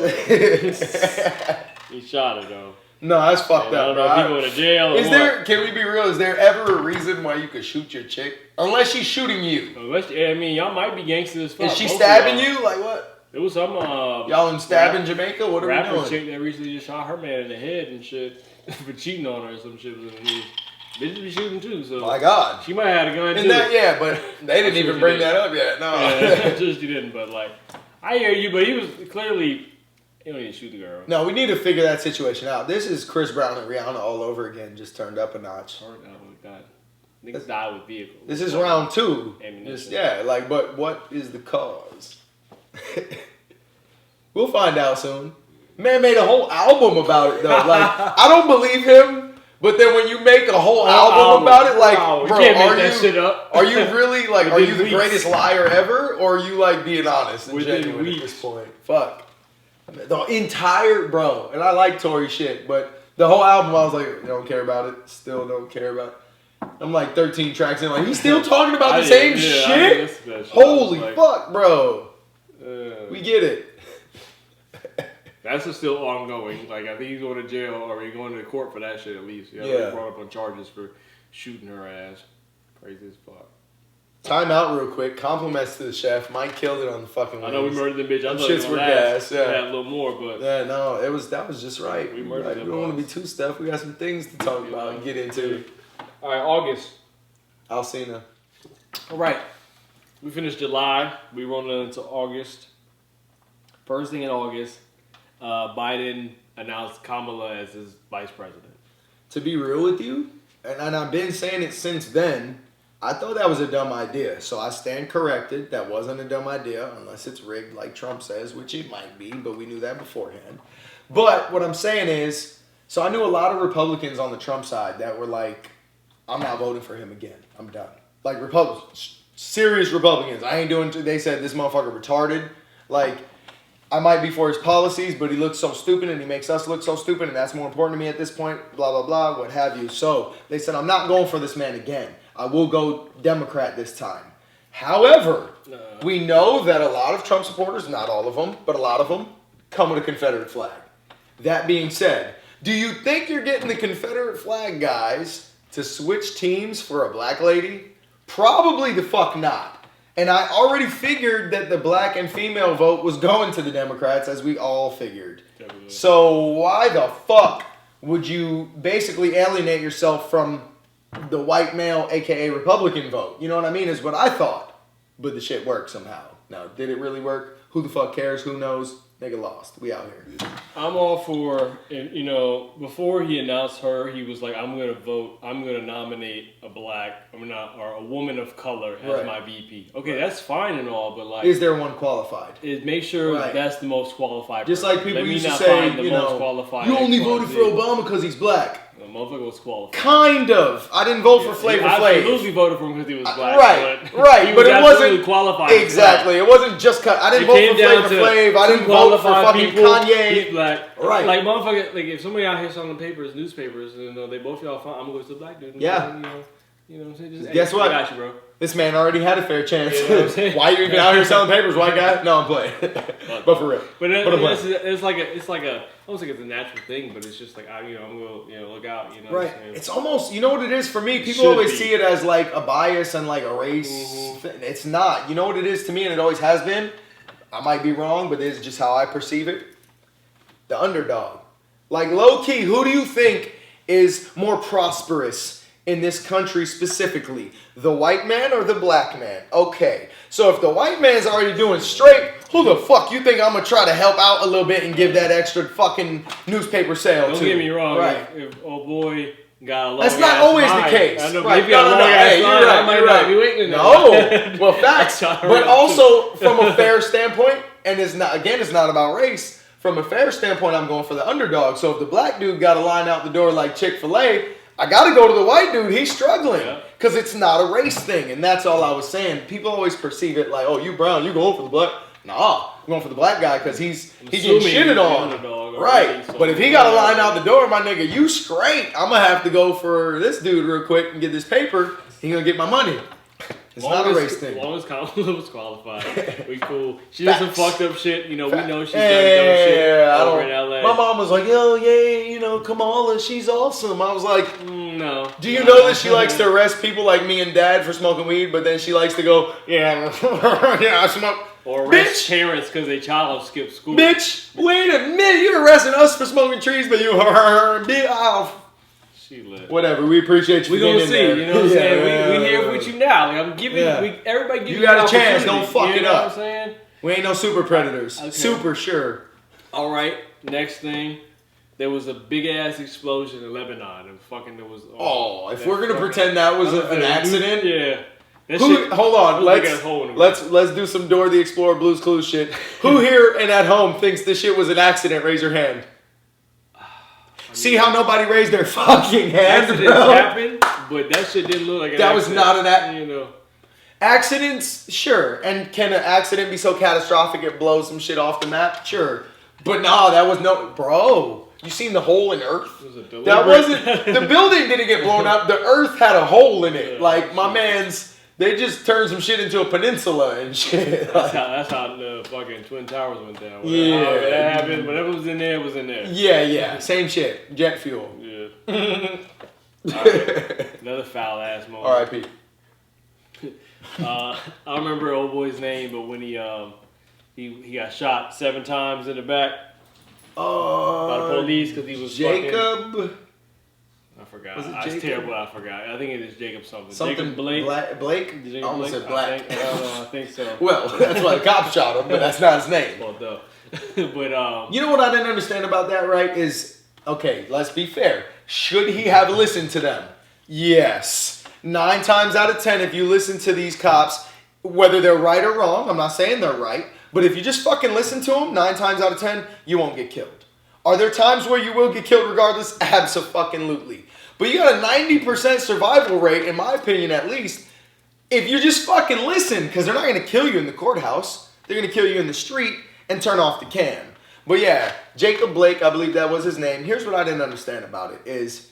He shot her though. No, that's fucked up. I don't know if he going to jail or what. Can we be real? Is there ever a reason why you could shoot your chick? Unless she's shooting you. Y'all might be gangsters as fuck. Is she stabbing you? Like what? It was some y'all in stabbing Jamaica? What are we doing? Rapper chick that recently just shot her man in the head and shit for cheating on her or some shit was in the news. Bitches be shooting too, so my God, she might have had a gun too. But they didn't even bring that up yet. No, just she didn't. But like, I hear you. But he was clearly he don't need to shoot the girl. No, we need to figure that situation out. This is Chris Brown and Rihanna all over again, just turned up a notch. Oh God, niggas die with vehicles. This is round 2. But what is the cause? We'll find out soon. Man made a whole album about it though. Like I don't believe him. But then when you make a whole album about it, like, bro, are you really, like, are you the greatest liar ever? Or are you, like, being honest and genuine at this point? Fuck. The entire, bro, and I like Tory shit, but the whole album, I was like, don't care about it. Still don't care about it. I'm like 13 tracks in, like, he's still talking about the same shit? Holy fuck, bro. We get it. That's still ongoing. Like, I think he's going to jail or he's going to court for that shit at least. He brought up on charges for shooting her ass. Crazy as fuck. Time out real quick. Compliments to the chef. Mike killed it on the fucking wings. I know we murdered the bitch. I thought shits were gas. Yeah, a little more, but that was just right. We murdered them. We don't want to be too stuff. We got some things to talk about and get into. All right, August. Alcina. All right, we finished July. We rolling into August. First thing in August. Biden announced Kamala as his vice president. To be real with you, and I've been saying it since then, I thought that was a dumb idea. So I stand corrected. That wasn't a dumb idea, unless it's rigged like Trump says, which it might be, but we knew that beforehand. But what I'm saying is, so I knew a lot of Republicans on the Trump side that were like, I'm not voting for him again. I'm done. Like Republicans, serious Republicans. I ain't doing, they said this motherfucker retarded. Like, I might be for his policies, but he looks so stupid and he makes us look so stupid, and that's more important to me at this point, blah, blah, blah, what have you. So they said, I'm not going for this man again. I will go Democrat this time. However, we know that a lot of Trump supporters, not all of them, but a lot of them, come with a Confederate flag. That being said, do you think you're getting the Confederate flag guys to switch teams for a black lady? Probably the fuck not. And I already figured that the black and female vote was going to the Democrats, as we all figured. Definitely. So why the fuck would you basically alienate yourself from the white male, aka Republican vote? You know what I mean? Is what I thought. But the shit worked somehow. Now, did it really work? Who the fuck cares? Who knows? Nigga lost. We out here. I'm all for, and you know, before he announced her, he was like, I'm going to nominate a black, or a woman of color as my VP. Okay, that's fine and all, but like... Is there one qualified? Make sure that's the most qualified Just person. like people used to say, you only voted for Obama because he's black. The motherfucker was qualified. Kind of. I didn't vote for Flavor Flav. I absolutely voted for him because he was black. Right. But it wasn't qualified. Exactly. It wasn't just I didn't vote for Flavor Flav. I didn't vote for fucking Kanye. He's black. Right. Like motherfucker. Like if somebody out here selling newspapers, and they both y'all fine, I'm gonna go to the black dude. Yeah. You know what I'm saying? Just, guess what? I got you, bro. This man already had a fair chance. You know what I'm saying? Why are you even out here selling papers, white guy? No, I'm playing. But for real. But it's like a almost like it's a natural thing, but it's just like I'm gonna look out. You know. Right. It's almost what it is for me. People always see it as like a bias and like a race. Mm-hmm. It's not. You know what it is to me, and it always has been. I might be wrong, but this is just how I perceive it. The underdog. Like low key, who do you think is more prosperous in this country specifically? The white man or the black man? Okay. So if the white man's already doing straight, who the fuck you think I'm going to try to help out a little bit and give that extra fucking newspaper sale to? Don't get me wrong. Right. If old boy got a long That's not always the case. I know, right. If you got a long ass line, I might not be waiting. No. Well, facts. But also from a fair standpoint, and it's not about race. From a fair standpoint, I'm going for the underdog. So if the black dude got a line out the door like Chick-fil-A, I got to go to the white dude. He's struggling because it's not a race thing. And that's all I was saying. People always perceive it like, oh, you brown, you going for the black. Nah, I'm going for the black guy because he's getting shitted on. Right. So but if he got a line out the door, my nigga, you straight. I'm going to have to go for this dude real quick and get this paper. He going to get my money. It's not a race thing. As long as Kamala was qualified, we cool. She did some fucked up shit. You know, we know she's done dumb shit over in LA. My mom was like, yo, yeah, Kamala, she's awesome. I was like, no. Do you know that she likes to arrest people like me and Dad for smoking weed, but then she likes to go, yeah, I smoke. Or arrest parents because they child skipped school. Bitch, wait a minute. You're arresting us for smoving trees, but you big off. She lit. Whatever, we appreciate you. We gonna see, you know what I'm saying? We here with you now. Like I'm giving everybody give you got a chance. Don't fuck it up. You know what I'm saying? We ain't no super predators. Okay. Super sure. All right. Next thing, there was a big ass explosion in Lebanon, and fucking there was. If we're gonna pretend that was an accident, yeah. Hold on. Let's do some Dora the Explorer Blues Clues shit. Who here and at home thinks this shit was an accident? Raise your hand. See how nobody raised their fucking hand, accidents happen, but that shit didn't look like an accident. That was not an accident. You know. Accidents, sure. And can an accident be so catastrophic it blows some shit off the map? Sure. But no, that was no... Bro, you seen the hole in Earth? That wasn't... The building didn't get blown up. The Earth had a hole in it. Like, my man's... They just turned some shit into a peninsula and shit. That's how the fucking Twin Towers went down. Whatever that happened, whatever was in there was in there. Yeah. Same shit. Jet fuel. Yeah. Right. Another foul ass moment. R.I.P. I don't remember old boy's name, but when he got shot 7 times in the back by the police because he was Jacob. Fucking, I forgot. It's terrible. I forgot. I think it is Jacob something. Jacob Blake. Blake? I almost said Black. I think so. Well, that's why the cops shot him, but that's not his name. Well, duh. But you know what I didn't understand about that, right? Is okay. Let's be fair. Should he have listened to them? Yes. 9 times out of 10, if you listen to these cops, whether they're right or wrong, I'm not saying they're right, but if you just fucking listen to them, 9 times out of 10, you won't get killed. Are there times where you will get killed regardless? Abso-fucking-lutely. But you got a 90% survival rate, in my opinion at least, if you just fucking listen, because they're not going to kill you in the courthouse. They're going to kill you in the street and turn off the cam. But yeah, Jacob Blake, I believe that was his name. Here's what I didn't understand about it is,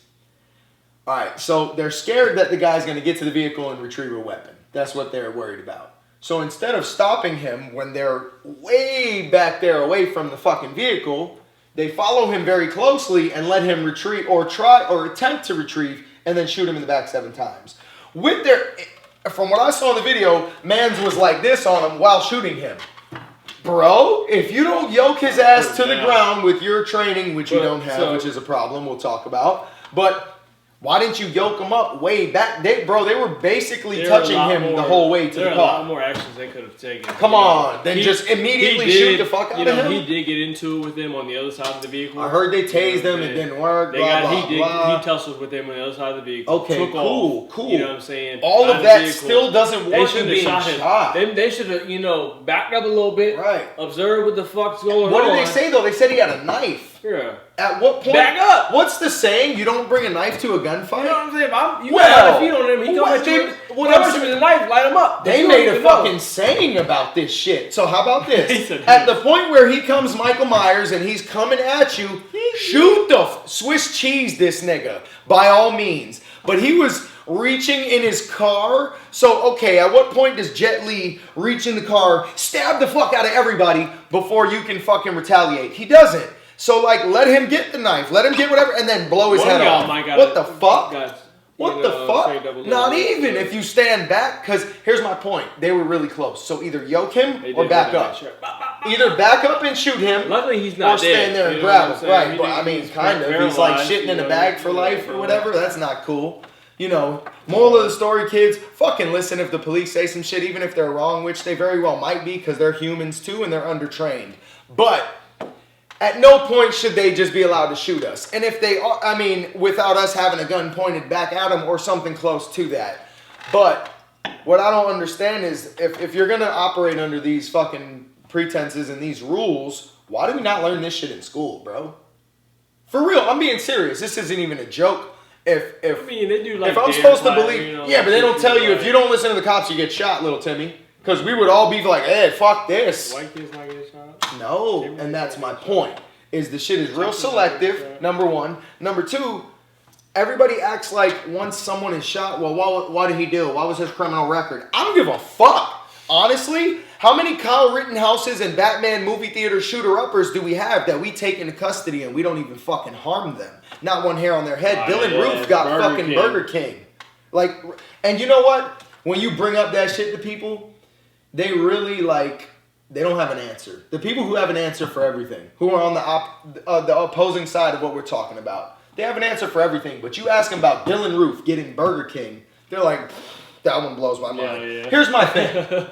all right, so they're scared that the guy's going to get to the vehicle and retrieve a weapon. That's what they're worried about. So instead of stopping him when they're way back there away from the fucking vehicle, they follow him very closely and let him retrieve or try or attempt to retrieve and then shoot him in the back 7 times. With their from what I saw in the video, Mans was like this on him while shooting him. Bro, if you don't yoke his ass to the ground with your training, which you don't have, which is a problem we'll talk about, but why didn't you yoke him up way back? They were basically touching him the whole way to the car. There are a lot more actions they could have taken. Come on, then just immediately shoot the fuck out of him. He did get into it with him on the other side of the vehicle. I heard they tased him, it didn't work. He tussled with him on the other side of the vehicle. Okay, cool. You know what I'm saying? All of that still doesn't warrant him being shot. They should have, backed up a little bit. Right. Observe what the fuck's going on. What did they say though? They said he had a knife. Yeah. At what point? Back up. What's the saying? You don't bring a knife to a gunfight? You know what I'm saying? You got a feet on him. He comes at you with a knife, light him up. They made a fucking saying about this shit. So how about this? At the point where he comes Michael Myers and he's coming at you, shoot the Swiss cheese this nigga by all means. But he was reaching in his car. So, okay, at what point does Jet Li reach in the car, stab the fuck out of everybody before you can fucking retaliate? He doesn't. So, like, let him get the knife. Let him get whatever and then blow his head off. What the fuck? What the fuck? Not even if you stand back, because here's my point. They were really close. So either yoke him or back up. Either back up and shoot him. Luckily, he's not dead. Or stand there and grab him. Right, but I mean, kind of. He's like shitting in a bag for life or whatever. That's not cool. You know, moral of the story, kids, fucking listen if the police say some shit, even if they're wrong, which they very well might be, because they're humans too and they're undertrained. But at no point should they just be allowed to shoot us. And if they are, I mean, without us having a gun pointed back at them or something close to that. But what I don't understand is if you're going to operate under these fucking pretenses and these rules, why do we not learn this shit in school, bro? For real, I'm being serious. This isn't even a joke. If I'm supposed to believe, but they don't tell you if you don't listen to the cops, you get shot, little Timmy. Because we would all be like, hey, fuck this. White kids not get shot? No, and that's my point. Is the shit is real selective, number one. Number two, everybody acts like once someone is shot, well, what did he do? What was his criminal record? I don't give a fuck. Honestly, how many Kyle Rittenhouses and Batman movie theater shooter-uppers do we have that we take into custody and we don't even fucking harm them? Not one hair on their head. Dylan Roof got fucking Burger King. Like, and you know what? When you bring up that shit to people, they really they don't have an answer. The people who have an answer for everything, who are on the opposing side of what we're talking about, they have an answer for everything. But you ask them about Dylan Roof getting Burger King, they're like, that one blows my mind. Yeah. Here's my thing.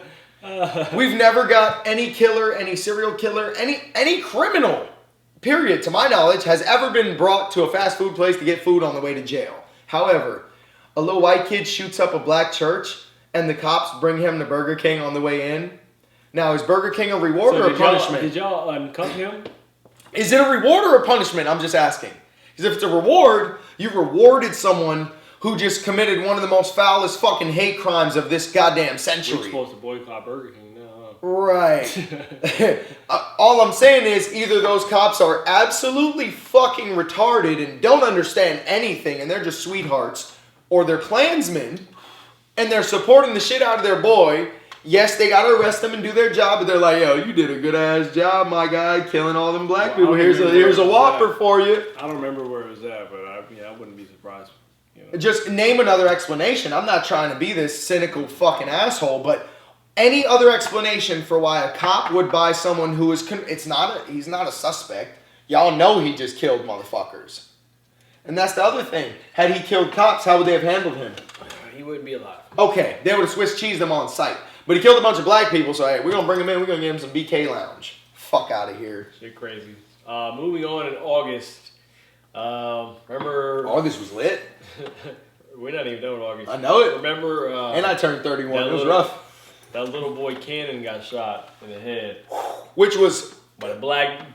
We've never got any killer, any serial killer, any criminal, period, to my knowledge, has ever been brought to a fast food place to get food on the way to jail. However, a little white kid shoots up a black church and the cops bring him to Burger King on the way in. Now, is Burger King a reward or a punishment? Did y'all uncuff him? Is it a reward or a punishment? I'm just asking. Because if it's a reward, you rewarded someone who just committed one of the most foulest fucking hate crimes of this goddamn century. We're supposed to boycott Burger King now, huh? Right. All I'm saying is either those cops are absolutely fucking retarded and don't understand anything and they're just sweethearts, or they're Klansmen and they're supporting the shit out of their boy. Yes, they gotta arrest them and do their job, but they're like, yo, you did a good ass job, my guy, killing all them black people. Here's a Whopper for you. I don't remember where it was at, but I wouldn't be surprised. You know. Just name another explanation. I'm not trying to be this cynical fucking asshole, but any other explanation for why a cop would buy someone who is he's not a suspect. Y'all know he just killed motherfuckers. And that's the other thing. Had he killed cops, how would they have handled him? He wouldn't be alive. Okay, they would have Swiss cheesed him on sight. But he killed a bunch of black people, so hey, we're going to bring him in, we're going to give him some BK Lounge. Fuck out of here. Shit crazy. Moving on in August. Remember... August was lit. We're not even done with August. I know it. Remember... and I turned 31. It was rough. That little boy Cannon got shot in the head. Which was... But a black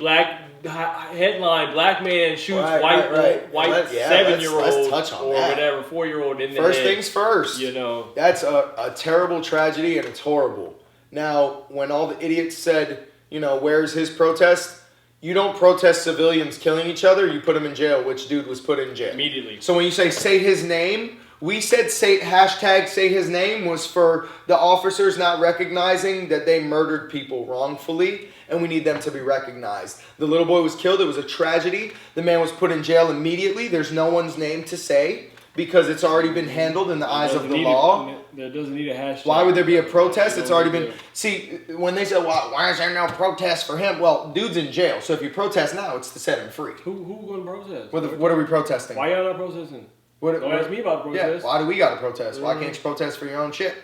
headline, black man shoots white 7-year-old let's touch on or that. Whatever, 4-year-old in the First head. things first. You know. That's a terrible tragedy and it's horrible. Now, when all the idiots said, where's his protest? You don't protest civilians killing each other, you put them in jail, which dude was put in jail. Immediately. So when you say his name, we said hashtag say his name was for the officers not recognizing that they murdered people wrongfully, and we need them to be recognized. The little boy was killed. It was a tragedy. The man was put in jail immediately. There's no one's name to say, because it's already been handled in the eyes of the law. There doesn't need a hashtag. Why would there be a protest? It's already been... See, when they say, why is there no protest for him? Well, dude's in jail, so if you protest now, it's to set him free. Who going to protest? What are we protesting? Why y'all not protesting? Don't ask me about protest. Yeah, why do we got to protest? Why can't you protest for your own shit?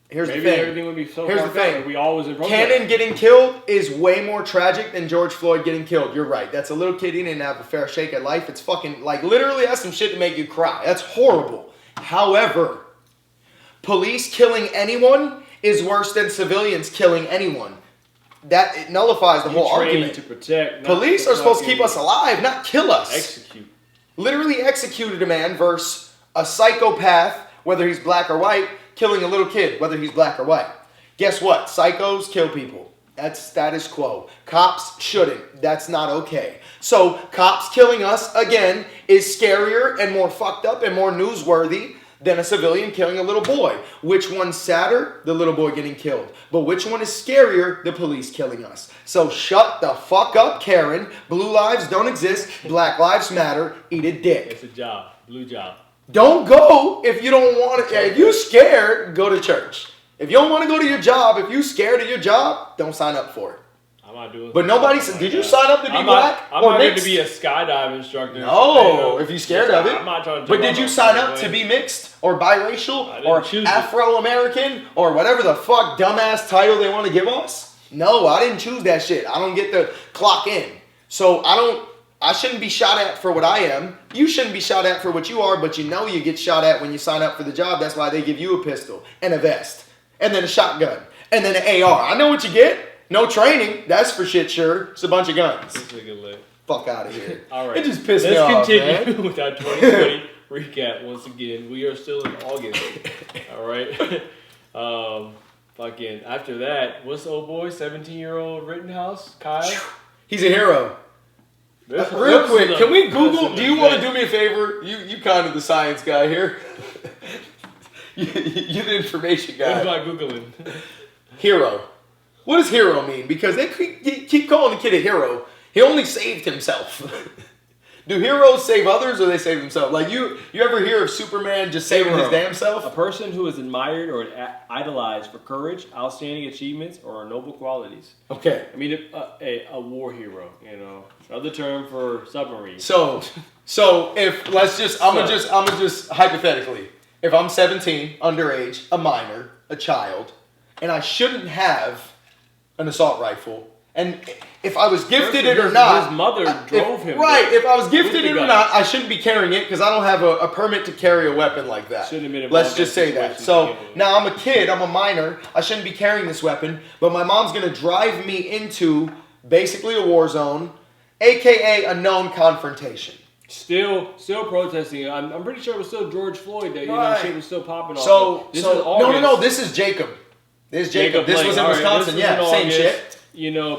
Here's Maybe the thing. Everything would be so Here's the thing. We always in protest. Cannon getting killed is way more tragic than George Floyd getting killed. You're right. That's a little kid. He didn't have a fair shake at life. It's fucking, like, literally has some shit to make you cry. That's horrible. However, police killing anyone is worse than civilians killing anyone. That it nullifies the whole argument. To protect. Police are supposed to keep us alive, not kill us. Execute. Literally executed a man versus a psychopath, whether he's black or white, killing a little kid, whether he's black or white. Guess what? Psychos kill people. That's status quo. Cops shouldn't. That's not okay. So cops killing us, again, is scarier and more fucked up and more newsworthy than a civilian killing a little boy. Which one's sadder? The little boy getting killed. But which one is scarier? The police killing us. So shut the fuck up, Karen. Blue lives don't exist. Black lives matter. Eat a dick. It's a job. Blue job. Don't go if you don't want to. If you're scared, go to church. If you don't want to go to your job, if you're scared of your job, don't sign up for it. I'm not doing. But nobody said, did you sign up to be black I'm or not mixed? going to be a skydive instructor. No, if you're scared of it. I'm not trying to. But did you sign up to be mixed or biracial or Afro-American or whatever the fuck dumbass title they want to give us? No, I didn't choose that shit. I don't get to clock in. So I shouldn't be shot at for what I am. You shouldn't be shot at for what you are, but you know you get shot at when you sign up for the job. That's why they give you a pistol and a vest and then a shotgun and then an AR. I know what you get. No training. That's for shit sure. It's a bunch of guns. Fuck out of here. All right. It just pissed me off, Let's continue with our 2020 recap once again. We are still in August. All right. Fucking after that, what's the old boy, 17-year-old Rittenhouse, Kyle? He's a hero. Real quick, can we Google? Do you want to do me a favor? You kind of the science guy here. You're the information guy. What am I Googling? Hero. What does hero mean? Because they keep calling the kid a hero. He only saved himself. Do heroes save others or they save themselves? Like you ever hear of Superman just saving his damn self? A person who is admired or idolized for courage, outstanding achievements, or noble qualities. Okay. I mean, a war hero, another term for submarine. So if I'm gonna just hypothetically, if I'm 17, underage, a minor, a child, and I shouldn't have an assault rifle. And if I was gifted it or not... His mother drove him. Right, if I was gifted it or not, I shouldn't be carrying it because I don't have a permit to carry a weapon like that. Shouldn't have been involved. Let's just say that. So now I'm a kid, I'm a minor, I shouldn't be carrying this weapon, but my mom's going to drive me into basically a war zone, aka a known confrontation. Still protesting. I'm pretty sure it was still George Floyd that shit was still popping off. No, this is Jacob. This is Jacob. This was in Wisconsin. Same shit.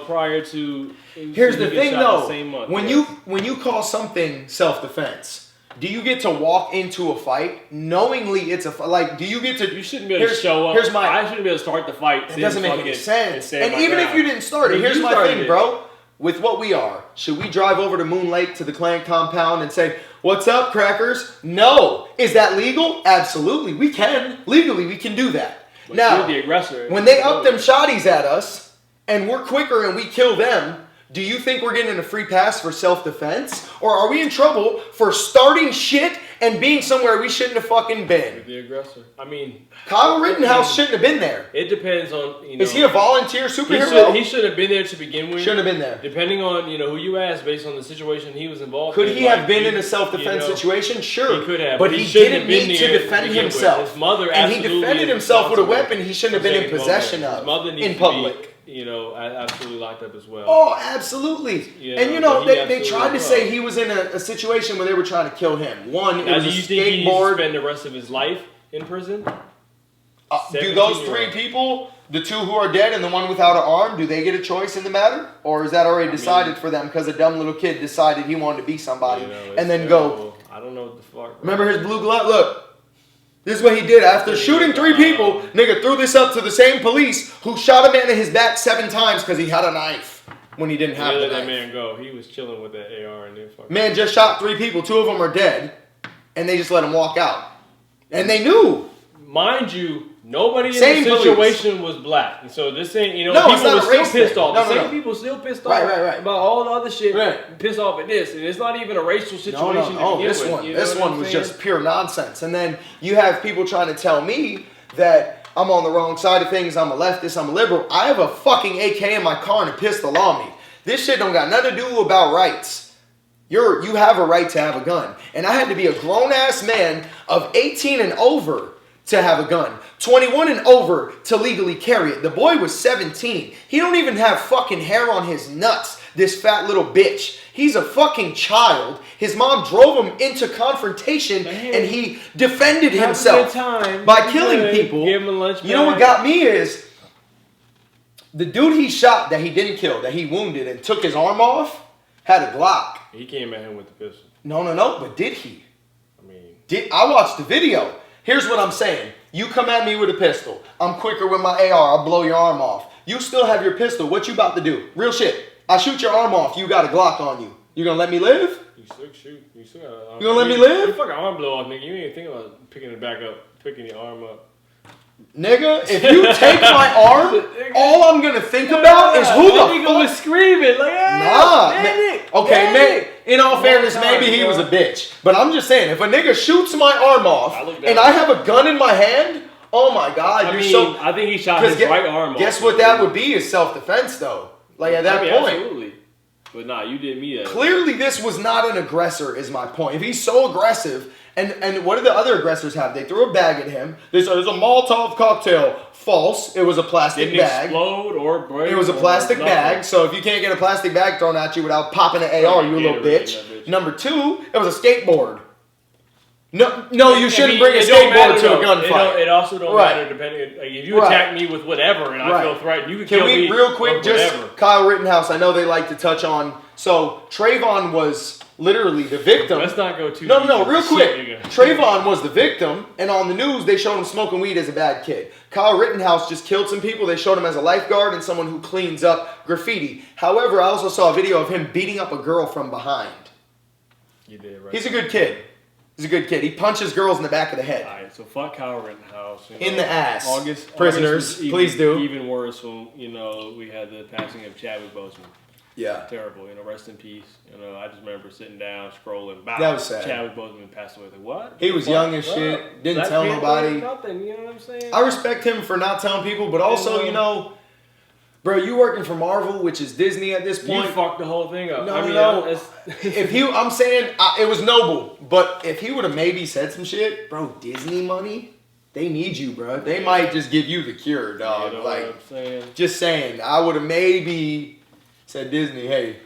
Prior to... Here's the thing, though. When you call something self-defense, do you get to walk into a fight knowingly it's a fight? Like, do you get to... You shouldn't be able to show up. I shouldn't be able to start the fight. It doesn't make any sense. And even if you didn't start it, here's my thing, bro. With what we are, should we drive over to Moon Lake to the Clan compound and say, "What's up, crackers?" No. Is that legal? Absolutely. We can. Legally, we can do that. But now, you're the aggressor. When they up them shotties at us, and we're quicker and we kill them, do you think we're getting a free pass for self-defense? Or are we in trouble for starting shit and being somewhere we shouldn't have fucking been? You're the aggressor. I mean... Kyle Rittenhouse shouldn't have been there. It depends on, Is he a volunteer superhero? He should have been there to begin with. Shouldn't have been there. Depending on, who you ask based on the situation he was involved in. Could he have been in a self-defense situation? Sure. He could have. But he didn't need to defend himself. His mother and he defended himself with a weapon he shouldn't have been in possession of in public. Absolutely locked up as well. Oh, absolutely. And they tried to say he was in a situation where they were trying to kill him. One, it was a skateboard. Do you think he needs to spend the rest of his life in prison? Do those three people, the two who are dead and the one without an arm, do they get a choice in the matter? Or is that already decided for them because a dumb little kid decided he wanted to be somebody and then go? I don't know what the fuck. Remember his blue glove? Look. This is what he did. After shooting 3 people, nigga threw this up to the same police who shot a man in his back 7 times because he had a knife when he didn't have the knife. Let that man go. He was chilling with that AR and then fucking... Man just shot 3 people. 2 of them are dead. and they just let him walk out. And they knew. Mind you, nobody in Same the situation was black. And so this ain't, No, people it's not were a still race pissed thing. off. No, The no, same no. people still pissed off Right. about all the other shit. Right. Pissed off at this. And it's not even a racial situation. No. This one was just pure nonsense. And then you have people trying to tell me that I'm on the wrong side of things. I'm a leftist. I'm a liberal. I have a fucking AK in my car and a pistol on me. This shit don't got nothing to do about rights. You have a right to have a gun. And I had to be a grown-ass man of 18 and over to have a gun. 21 and over to legally carry it. The boy was 17. He don't even have fucking hair on his nuts, this fat little bitch. He's a fucking child. His mom drove him into confrontation and he defended himself by killing people. Give him a lunch You know what got me is the dude he shot that he didn't kill, that he wounded and took his arm off, had a Glock. He came at him with the pistol. No, but did he? I watched the video. Here's what I'm saying. You come at me with a pistol. I'm quicker with my AR. I'll blow your arm off. You still have your pistol. What you about to do? Real shit. I shoot your arm off. You got a Glock on you. You gonna let me live? You still shoot. You still got. You gonna let me live? You fucking arm blow off, nigga. You ain't even think about picking it back up, picking your arm up. Nigga, if you take my arm, all I'm gonna think about is who the nigga was screaming like, hey, okay, in all fairness, maybe he was a bitch. But I'm just saying, if a nigga shoots my arm off and I have a gun in my hand, oh my God, I think he shot his right arm off. Guess what that would be is self-defense though. Like at that point. Absolutely. But nah, you did me that. Clearly this was not an aggressor is my point. If he's so aggressive, and what did the other aggressors have? They threw a bag at him. There's a Molotov cocktail. False. It was a plastic bag. Explode or break. It was a plastic bag. So if you can't get a plastic bag thrown at you without popping an AR, you little bitch. Number two, it was a skateboard. No, you shouldn't bring a skateboard to a gunfight. It also don't matter depending. Like, if you attack me with whatever and I feel threatened, you can kill me. Can we real quick just Kyle Rittenhouse? I know they like to touch on. So Trayvon was literally the victim. Let's not go too. No, real quick. Trayvon was the victim, and on the news they showed him smoking weed as a bad kid. Kyle Rittenhouse just killed some people. They showed him as a lifeguard and someone who cleans up graffiti. However, I also saw a video of him beating up a girl from behind. You did right. He's a good kid. He's a good kid. He punches girls in the back of the head. All right, so fuck Kyle Rittenhouse. In the ass. August prisoners, please do. Even worse when we had the passing of Chadwick Boseman. Yeah. Terrible. Rest in peace. I just remember sitting down, scrolling. Wow, that was sad. Chadwick Boseman passed away. Like, what? He was young as shit. Didn't tell nobody. Nothing. You know what I'm saying? I respect him for not telling people, but also, bro, you working for Marvel, which is Disney at this point. You fucked the whole thing up. No. I'm saying it was noble, but if he would have maybe said some shit, bro, Disney money, they need you, bro. They might just give you the cure, dog. You know what I'm saying? Just saying, I would have maybe said Disney, hey,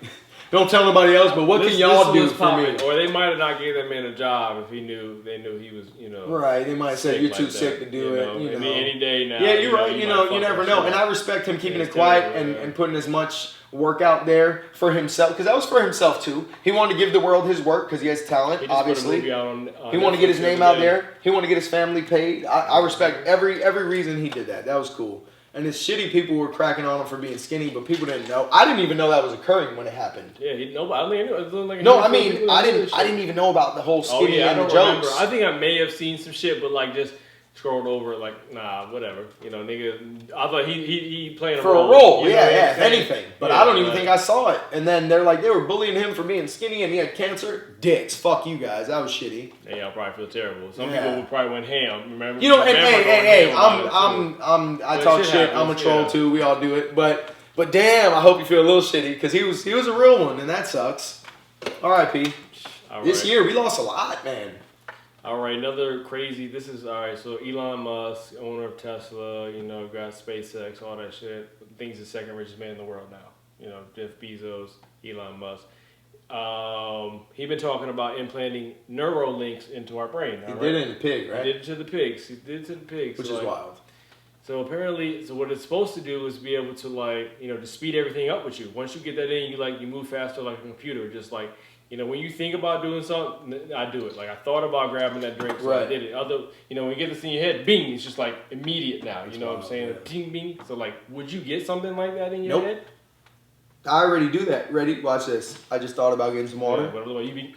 don't tell nobody else, but what can y'all do for me? Or they might have not gave that man a job if they knew he was, Right, they might have said you're too sick to do it. Any day now. Yeah, you're right. You never know. And I respect him keeping it quiet and putting as much work out there for himself, because that was for himself too. He wanted to give the world his work because he has talent, obviously. He wanted to get his name out there. He wanted to get his family paid. I respect every reason he did that. That was cool. And it's shitty people were cracking on him for being skinny, but people didn't know. I didn't even know that was occurring when it happened. Yeah, I didn't even know about the whole skinny and the jokes. Remember. I think I may have seen some shit, but just scrolled over nah, whatever. Nigga, I thought he playing a role. For a role, if anything. But I don't even think I saw it. And then they were bullying him for being skinny and he had cancer. Dicks, fuck you guys. That was shitty. Yeah, y'all probably feel terrible. Some people would probably went ham. Remember? I talk shit. I'm a troll too. We all do it. But damn, I hope you feel a little shitty because he was a real one and that sucks. R.I.P. This year we lost a lot, man. All right, another crazy. This is all right. So Elon Musk, owner of Tesla, got SpaceX, all that shit. I think he's the second richest man in the world now. Jeff Bezos, Elon Musk. He been talking about implanting Neuralinks into our brain. He did it in the pig, right? He did it to the pigs. Which is wild. So apparently, what it's supposed to do is be able to to speed everything up with you. Once you get that in, you move faster like a computer, just like. When you think about doing something, I do it. I thought about grabbing that drink, so I did it. When you get this in your head, bing, it's just immediate now. You know what I'm saying? Yeah. Ding, bing. So would you get something like that in your head? I already do that. Ready? Watch this. I just thought about getting some water. Yeah, what about you?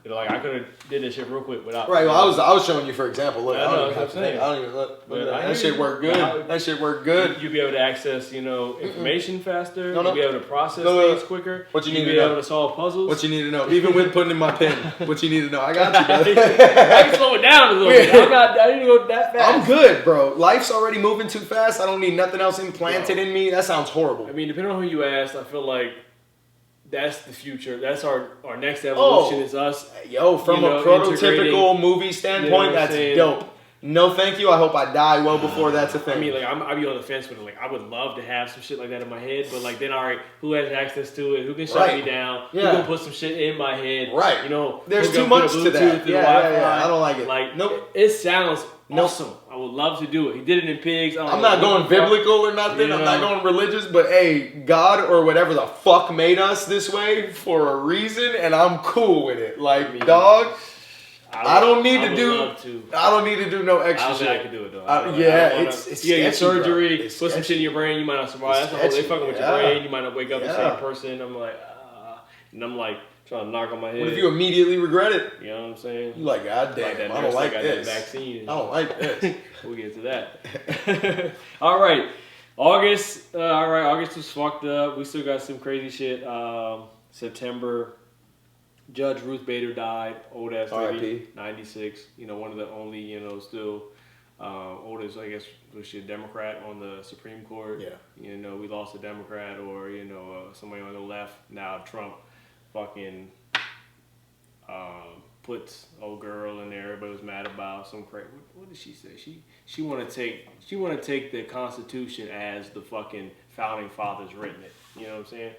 You know, like I could have did this shit real quick without. Right. Well, I was showing you for example. Look, I I know, don't even have to think. I don't even look. That shit worked good. That shit worked good. You'll be able to access, information faster. No. You'll be able to process things quicker. What you need You'll to be know. able to solve puzzles. What you need to know. Even with putting in my pen. What you need to know. I got you, brother. I can slow it down a little bit. I didn't go that fast. I'm good, bro. Life's already moving too fast. I don't need nothing else implanted in me. That sounds horrible. I mean, depending on who you ask, I feel like that's the future. That's our next evolution is us. Yo, from a prototypical movie standpoint, that's dope. No, thank you. I hope I die well before that's a thing. I mean, like, I'd be on the fence with it. Like, I would love to have some shit like that in my head, but like, then, all right, who has access to it? Who can shut me down? Yeah. Who can put some shit in my head? Right. There's too much to that. Yeah. I don't like it. Like, nope. It sounds awesome. I would love to do it. He did it in Pigs. I'm not going biblical or nothing. I'm not going religious, but hey, God or whatever the fuck made us this way for a reason, and I'm cool with it. Like, dog. I don't need to do no extra I don't shit. think I can do it though. It's you get sketchy, surgery, bro. Put some shit in your brain, you might not survive. That's the whole, they fucking with your brain. You might not wake up the same person. I'm like, and I'm like trying to knock on my head. What if you immediately regret it? You know what I'm saying? You like, God damn, I don't like this. Vaccine. I don't like this. We'll get to that. All right, August. August was fucked up. We still got some crazy shit. September. Judge Ruth Bader died, old ass lady, 96. One of the only, still oldest, I guess, was she a Democrat on the Supreme Court? Yeah. We lost a Democrat or, somebody on the left. Now Trump fucking puts old girl in there. Everybody was mad about some crazy. What did she say? She want to take the Constitution as the fucking founding fathers written it. You know what I'm saying?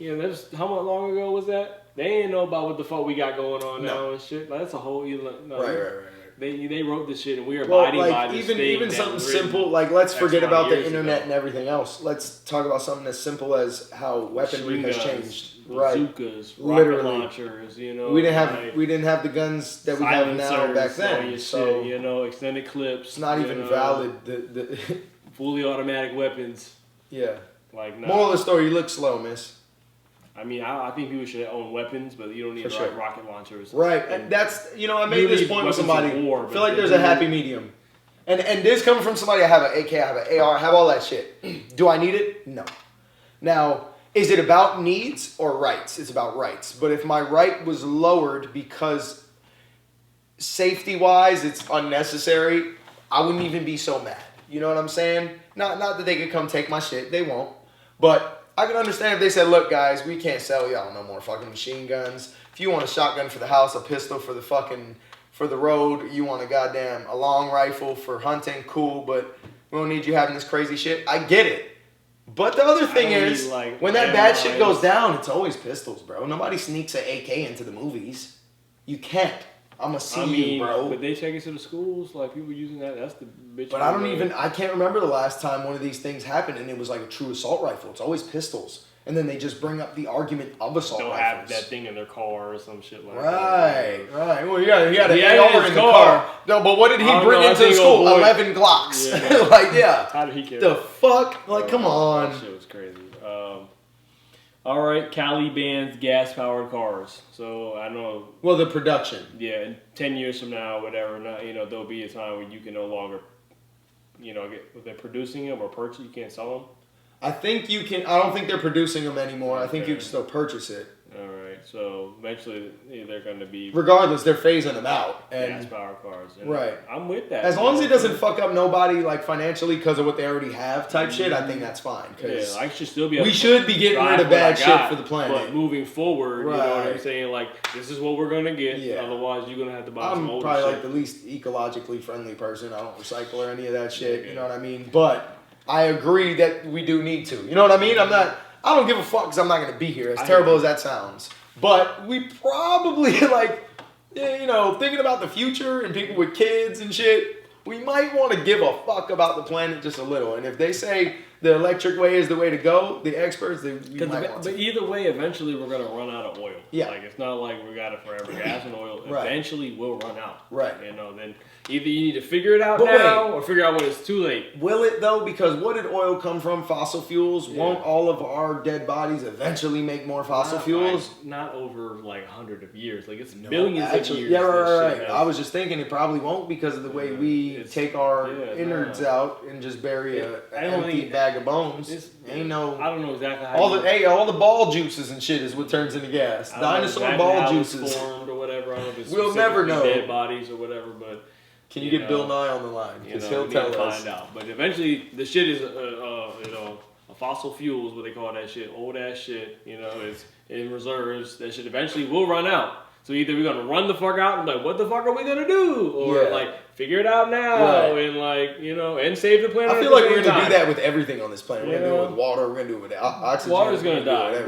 That's how long ago was that? They didn't know about what the fuck we got going on now and shit. Like, that's a whole right. They wrote this shit and we are abiding by this thing. Even something simple like let's forget about the internet and everything else. Let's talk about something as simple as how weaponry has changed. Bazookas, rocket launchers. We didn't have the guns that we have now back then. So extended clips. It's not even valid. The fully automatic weapons. Yeah. Like moral of the story: you look slow, miss. I mean, I think people should own weapons, but you don't need rocket launchers. Right. And that's, I made this point with somebody. I feel like there's a happy medium. And this coming from somebody, I have an AK, I have an AR, I have all that shit. Do I need it? No. Now, is it about needs or rights? It's about rights. But if my right was lowered because safety-wise it's unnecessary, I wouldn't even be so mad. You know what I'm saying? Not that they could come take my shit. They won't. But I can understand if they said, look, guys, we can't sell y'all no more fucking machine guns. If you want a shotgun for the house, a pistol for the road, you want a long rifle for hunting, cool, but we don't need you having this crazy shit. I get it. But the other thing is, when that bad shit goes down, it's always pistols, bro. Nobody sneaks an AK into the movies. You can't. I'm gonna see you, bro. But they take it to the schools, like people using that. That's the bitch. But I can't remember the last time one of these things happened and it was like a true assault rifle. It's always pistols. And then they just bring up the argument of assault rifles. They'll have that thing in their car or some shit like that. Right. Well, he had an AR in the car. No, but what did he bring into the school? 11 Glocks. Yeah. How did he care? The fuck? Like, come on. That shit was crazy. All right, Cali bans gas-powered cars. So I know. Well, the production. Yeah, in 10 years from now, whatever. There'll be a time when you can no longer, if they're producing them or purchase, you can't sell them. I think you can. I don't think they're producing them anymore. I think you can still purchase it. All right. So eventually they're going to be. Regardless, they're phasing them out. Gas power cars. Right. I'm with that. As long as it doesn't fuck up nobody like financially because of what they already have type shit, I think that's fine. Yeah, I should still be. We should be getting rid of bad shit for the planet. But moving forward, you know what I'm saying? Like, this is what we're going to get. Yeah. Otherwise, you're going to have to buy some older shit. I'm probably like the least ecologically friendly person. I don't recycle or any of that shit. You know what I mean? But I agree that we do need to. You know what I mean? I don't give a fuck because I'm not going to be here. As terrible as that sounds. But we probably, thinking about the future and people with kids and shit, we might want to give a fuck about the planet just a little. And if they say the electric way is the way to go. The experts, but either way, eventually we're gonna run out of oil. Yeah. Like it's not like we got it forever. Gas and oil eventually will run out. Right. You know, then either you need to figure it out now or figure out when it's too late. Will it though? Because what did oil come from? Fossil fuels. Yeah. Won't all of our dead bodies eventually make more fossil fuels? Not over like hundreds of years. Like it's millions of years. Yeah, right. I was just thinking it probably won't because of the way we take our innards out and just bury an empty bag of bones. Ain't no. I don't know exactly how. All the ball juices and shit is what turns into gas. Dinosaur ball juices formed or whatever. I don't know if it's we'll never know. Dead bodies or whatever, but. Can you get Bill Nye on the line? Because he'll tell us. Find out. But eventually, the shit is, a fossil fuel is what they call that shit. Old ass shit. You know, it's in reserves. That shit eventually will run out. So either we're gonna run the fuck out and be like, what the fuck are we gonna do? Or like figure it out now and like, you know, and save the planet. I feel like we're gonna do that with everything on this planet. We're gonna do it with water, we're gonna do it with oxygen. Water's gonna die.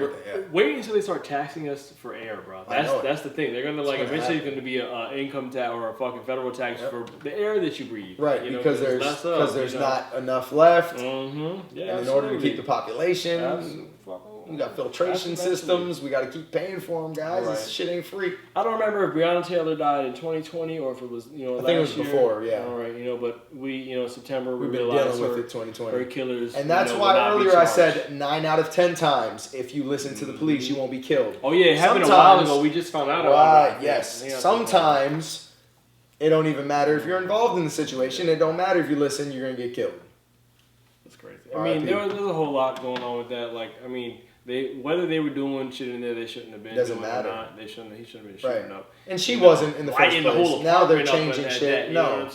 Wait until they start taxing us for air, bro. That's the thing. They're gonna eventually it's gonna be an income tax or a fucking federal tax for the air that you breathe. Right, because there's not enough left. Mm-hmm. Yeah, and in order to keep the population. We got filtration systems. We got to keep paying for them, guys. This shit ain't free. I don't remember if Breonna Taylor died in 2020 or if it was, I think it was before, yeah. All right, but we, September, we've been dealing with it 2020. Her killers. And that's why earlier I said 9 out of 10 times, if you listen to the police, you won't be killed. Oh, yeah, it happened a while ago. We just found out about it. Yes. Sometimes it don't even matter if you're involved in the situation. It don't matter if you listen, you're going to get killed. That's crazy. I mean, there's a whole lot going on with that. Like, I mean... whether they were doing shit in there, they shouldn't have been. Doesn't doing matter. Or not, he shouldn't have been shooting up. And she wasn't in the first place. Now they're changing shit. No,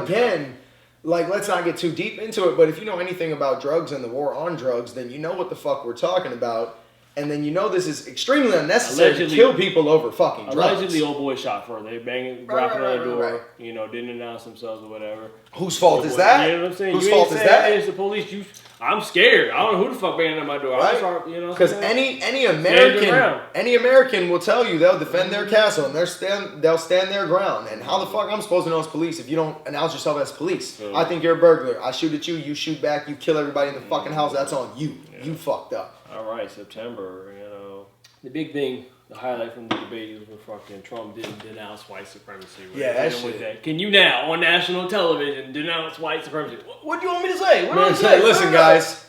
again, like let's not get too deep into it. But if you know anything about drugs and the war on drugs, then you know what the fuck we're talking about. And then you know this is extremely unnecessary to kill people over fucking drugs. Allegedly, old boy shot for her. They rapping on the door, didn't announce themselves or whatever. Whose fault is that? You know what I'm saying? Whose fault is that? It's the police. I'm scared. I don't know who the fuck banging at my door. Right? Because any American will tell you they'll defend their castle and they'll stand their ground. And how the fuck I'm supposed to know it's police if you don't announce yourself as police? I think you're a burglar. I shoot at you. You shoot back. You kill everybody in the fucking house. That's on you. Yeah. You fucked up. All right, September. The big thing. The highlight from the debate is when fucking Trump didn't denounce white supremacy. Yeah, that shit. Can you now, on national television, denounce white supremacy? What do you want me to say? What do I say? Listen, guys.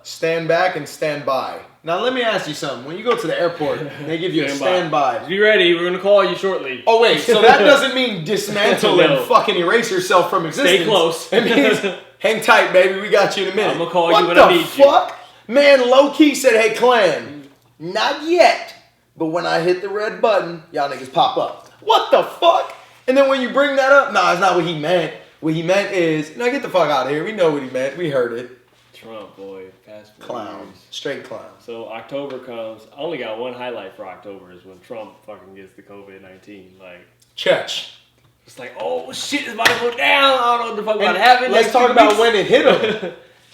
Stand back and stand by. Now, let me ask you something. When you go to the airport, they give you a standby. Be ready. We're going to call you shortly. Oh, wait. So that doesn't mean dismantle and fucking erase yourself from existence. Stay close. It means hang tight, baby. We got you in a minute. I'm going to call you when I need you. What the fuck? Man, low-key said, hey, Klan, not yet. But when I hit the red button, y'all niggas pop up. What the fuck? And then when you bring that up, nah, it's not what he meant. What he meant is, now get the fuck out of here. We know what he meant. We heard it. Trump, boy. Past 4 clown. years. Straight clown. So October comes. I only got one highlight for October is when Trump fucking gets the COVID-19. Like, Church. It's like, oh shit, it's about to go down. I don't know what the fuck about to happen. Let's talk about when it hit him.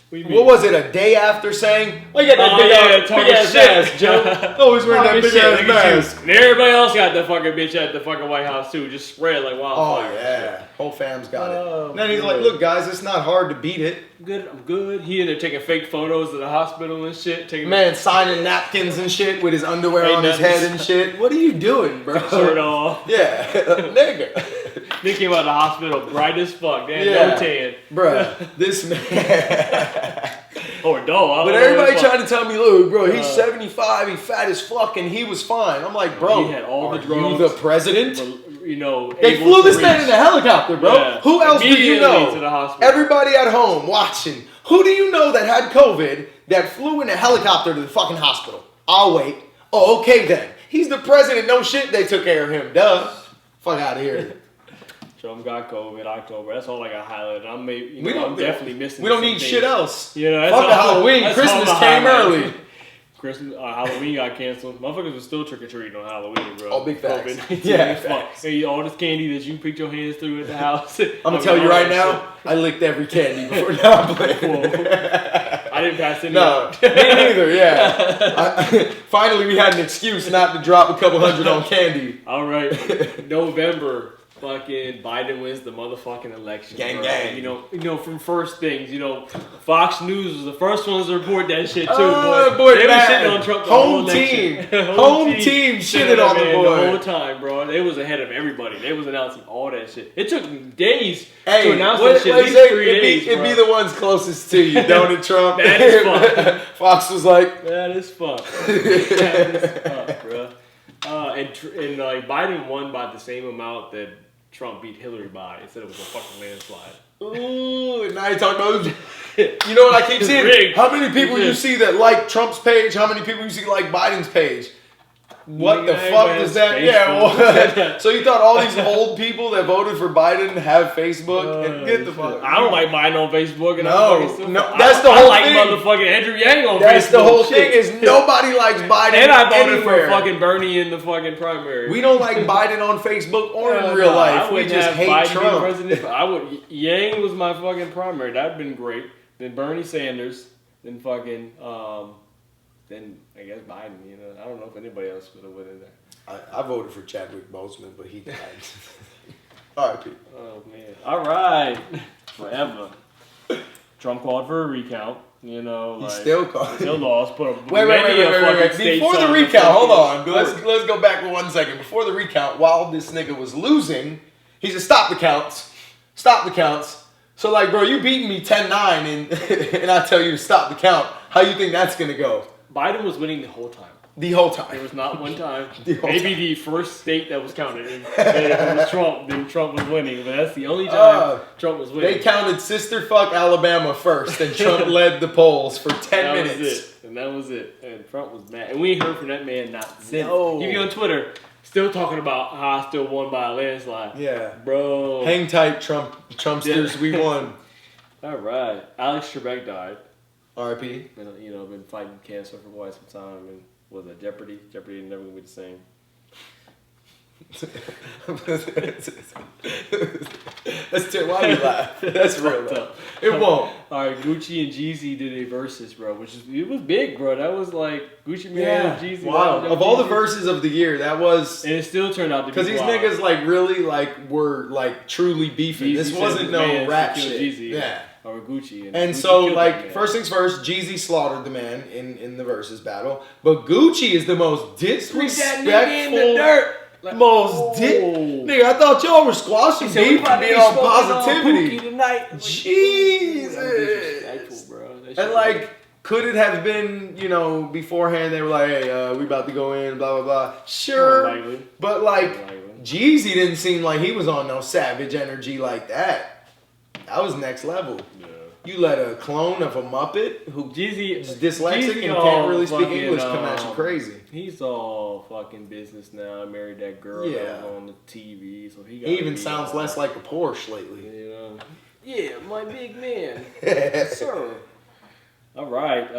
What was it, a day after saying, well, you got that big ass mask, Joe? Always wearing that big ass mask. And everybody else got the fucking bitch at the fucking White House too, just spread like wildfire. Oh, yeah. Whole fam's got it. And then he's like, look, guys, it's not hard to beat it. I'm good. He in there taking fake photos of the hospital and shit. Signing napkins and shit with his underwear on his head and shit. What are you doing, bro? Shirt off. Yeah, nigga. They came out of the hospital bright as fuck. They had no tan. Bruh, this man. Or dull. But everybody trying to tell me, look, bro, he's 75, he fat as fuck, and he was fine. I'm like, bro, he had all the you drugs. the president? They flew this man in a helicopter, bro. Yeah. Who else do you know? To the hospital. Everybody at home watching. Who do you know that had COVID that flew in a helicopter to the fucking hospital? I'll wait. Oh, okay then. He's the president. No shit, they took care of him. Duh. Fuck out of here. Trump got COVID October. That's all I got highlighted. I'm definitely missing. We don't need shit else. That's fuck Halloween. Christmas came early. Halloween got canceled. Motherfuckers were still trick or treating on Halloween, bro. Oh, big facts. Facts. Hey, all this candy that you picked your hands through at the house. I'm gonna tell you right now, I licked every candy before now I'm playing. I didn't pass any. No, me neither. Yeah. Finally, we had an excuse not to drop a couple hundred on candy. All right, November. Fucking Biden wins the motherfucking election. Gang, bro. gang. You know, from first things, Fox News was the first ones to report that shit too. Boy, they were man. shitting on Trump the Home whole team. election. Home team shitted on the man, boy. the whole time, bro. They was ahead of everybody. They was announcing all that shit. It took days Hey, to announce what, that shit. what At you least say? 3 days, It'd be the ones closest to you, Donald Trump. That is fuck. Fox was like, That is fuck. That is fuck, bro. And like Biden won by the same amount that Trump beat Hillary by. It said it was a fucking landslide. ooh, and now you talk about, you know what I keep It's seeing? rigged. How many people It's you rigged. see that like Trump's page? How many people you see like Biden's page? What the Nigga, fuck everybody does has that? Yeah, Facebook. well, so you thought all these old people that voted for Biden have Facebook? And get the fuck. I don't like Biden on Facebook. And No, I'm fucking no, that's the I whole like thing. motherfucking Andrew Yang on Facebook. That's the whole Shit. thing is nobody likes Biden And I voted anywhere. for fucking Bernie in the fucking primary. We don't like Biden on Facebook or in real Nah, life. I We wouldn't just have hate Biden being Trump. president. I would. Yang was my fucking primary. That'd been great. Then Bernie Sanders. Then fucking. Then I guess Biden. I don't know if anybody else would have went in there. I voted for Chadwick Boseman, but he died. R.I.P. Oh man! All right, forever. Trump called for a recount. He Like, still called. still lost. Put a Wait. many a fucking state Before the sign recount, hold on. fucking- Let's go back for 1 second. Before the recount, while this nigga was losing, he said, "Stop the counts. Stop the counts." So like, bro, you beating me 10-9, and I tell you to stop the count. How you think that's gonna go? Biden was winning the whole time. The whole There time. was not one time. The whole Maybe time. the first state that was counted. And if it was Trump, then Trump was winning. But that's the only time Trump was winning. They counted sister fuck Alabama first, and Trump led the polls for 10 that minutes. was it. And that was it. And Trump was mad. And we ain't heard from that man not since. No. He be on Twitter still talking about how I still won by a landslide. Yeah. Bro. Hang tight, Trumpsters. Yeah. We won. All right. Alex Trebek died. R.I.P. Been fighting cancer for quite some time. And was it Jeopardy? Jeopardy ain't never gonna be the same. Why you laugh? That's real though. It won't. All right, Gucci and Jeezy did a versus, bro, it was big, bro. That was like Gucci Mane and Jeezy. Wow. Wild Of all the Jeezy. verses of the year, that was And it still turned out to be because these wild. niggas like really like were like truly beefing. Jeezy This said wasn't his no man rap killed shit. Jeezy, Yeah. Or Gucci. And Gucci so, killed that like, man. first things first, Jeezy slaughtered the man in the versus battle. But Gucci is the most disrespectful, most nigga, I thought y'all were squashing beef and being on positivity. Jesus. And, like, could it have been, beforehand they were like, hey, we about to go in, blah, blah, blah. Sure. But, like, Jeezy didn't seem like he was on no savage energy like that. That was next level. Yeah. You let a clone of a Muppet who Jeezy is dyslexic Jeezy and can't really speak fucking, English come at you crazy. He's all fucking business now. Married that girl that was on the TV, so he even sounds less like a Porsche lately. Yeah, my big man. Sir. All right.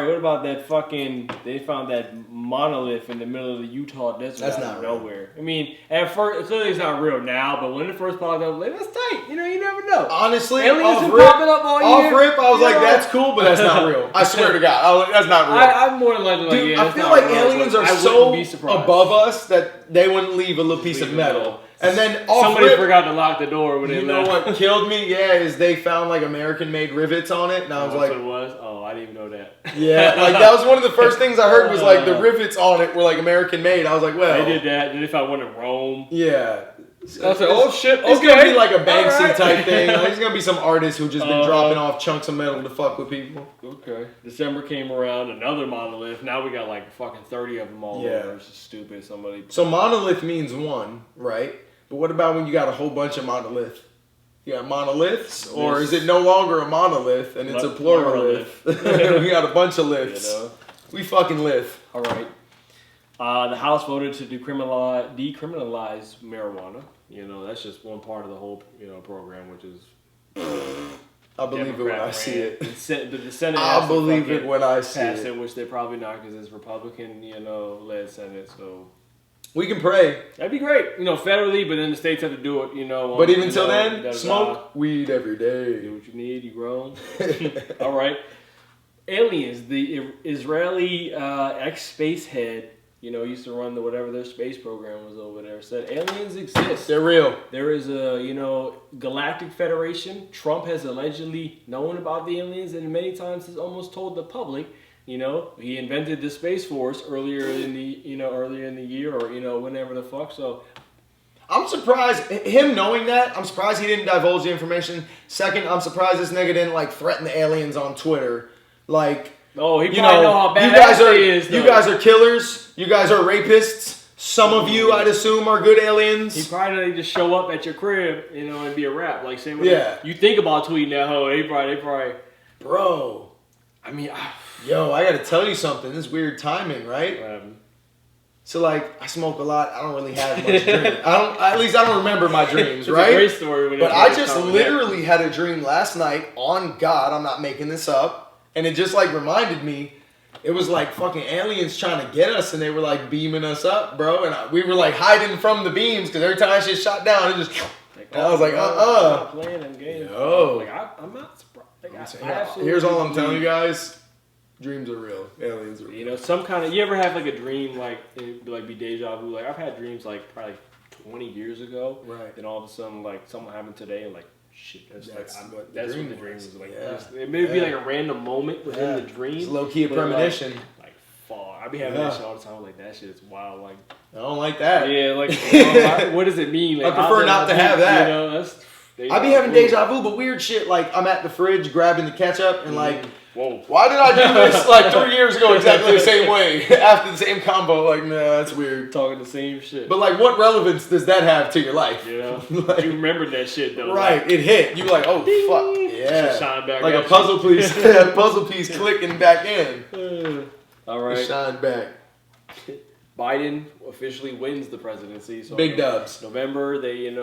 What about that fucking? They found that monolith in the middle of the Utah desert. That's out not of real. nowhere. I mean, at first, clearly it's not real now. But when it first popped up, like, that's tight. You never know. Honestly, Aliens off been rip, popping up all year. I was like, that's cool, but that's not real. I swear to God, I was like, that's not real. I'm more than likely like, Dude, yeah, I that's feel not like real, aliens but are I so wouldn't be surprised. above us that they wouldn't leave a little piece of metal. And then off Somebody rip, forgot to lock the door when they you know left. what killed me? Yeah, is they found like American-made rivets on it, and I was That's like, what it was? Oh, I didn't even know that. yeah, like that was one of the first things I heard was like the rivets on it were like American-made. I was like, well, They did that. Then they found one in Rome. yeah. I was like, oh shit, It's okay. gonna be like a Banksy All right. type thing. Like, it's gonna be some artist who just been dropping off chunks of metal to fuck with people. Okay. December came around, another monolith. Now we got like fucking 30 of them all over. It's just stupid. Somebody. So monolith means one, right? But what about when you got a whole bunch of monolith? You got monoliths, or is it no longer a monolith and it's a pluralith? We got a bunch of lifts. We fucking live. All right. The House voted to decriminalize marijuana. That's just one part of the whole program, which is. I believe it when I see it. The Senate. I believe it when I see pass it. which they probably not because it's Republican, led Senate. So we can pray. that'd be great, federally, but then the states have to do it, But even till then, smoke weed every day. Do what you need. You grown. All right. Aliens. The Israeli ex-space head used to run whatever their space program was over there, said aliens exist. They're real. There is a, Galactic Federation. Trump has allegedly known about the aliens and many times has almost told the public. He invented the Space Force earlier in the year or, whenever the fuck. So I'm surprised, him knowing that, I'm surprised he didn't divulge the information. Second, I'm surprised this nigga didn't, threaten the aliens on Twitter. Oh, he probably know how bad he is, though. You guys are killers. You guys are rapists. Some of you, I'd assume, are good aliens. He probably just show up at your crib, and be a rap. Like, say, you think about tweeting that hoe, they probably... Bro. I mean... Yo, I gotta tell you something. This is weird timing, right? So, I smoke a lot. I don't really have much dreams. At least I don't remember my dreams, right? It's a great story. But I just literally had a dream last night, on God, I'm not making this up. And it just, reminded me, it was fucking aliens trying to get us, and they were, beaming us up, bro. And we were, hiding from the beams, because every time that shit shot down, it just... And I was like, I'm not playing them games. Yo. I'm not surprised. Here's all I'm telling you guys. Dreams are real. Aliens are real. Some kind of... You ever have, a dream, be deja vu? I've had dreams, probably 20 years ago. Right. Then all of a sudden, something happened today, and, shit, that's what the dream was like. Yeah. It may be a random moment within the dream. It's low-key a premonition. Fuck. I be having that shit all the time. That shit is wild. I don't like that. Yeah, what does it mean? I prefer not to have that. I be having deja vu, but weird shit. I'm at the fridge grabbing the ketchup and whoa. Why did I do this 3 years ago exactly the same way after the same combo? Nah, that's weird. Talking the same shit. But what relevance does that have to your life? You remember that shit though. Right, it hit. You oh ding, fuck. Yeah. Shine back a puzzle piece. Puzzle piece clicking back in. All right. It shine back. Biden officially wins the presidency. So big dubs. November,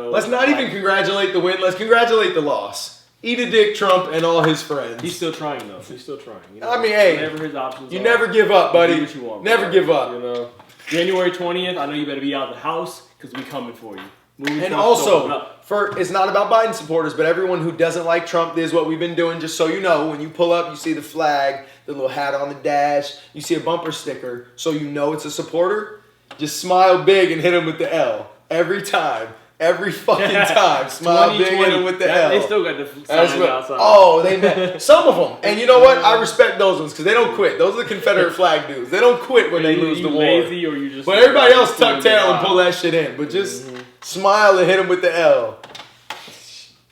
Let's not even congratulate the win. Let's congratulate the loss. Eat a dick, Trump and all his friends. He's still trying, though. He's still trying. Hey. Whatever his options you never give up, buddy. Do what you want, never give up. January 20th, I know you better be out of the house because we coming for you. And also, it's not about Biden supporters, but everyone who doesn't like Trump, this is what we've been doing. Just so you know, when you pull up, you see the flag, the little hat on the dash, you see a bumper sticker, so you know it's a supporter. Just smile big and hit him with the L. Every time. Every fucking time. Smile big, hit him with the L. They still got the signs outside. Oh, some of them. And you know what? I respect those ones because they don't quit. Those are the Confederate flag dudes. They don't quit when they lose the war. Lazy or you just but everybody else tuck tail and pull that shit in. But just smile and hit him with the L.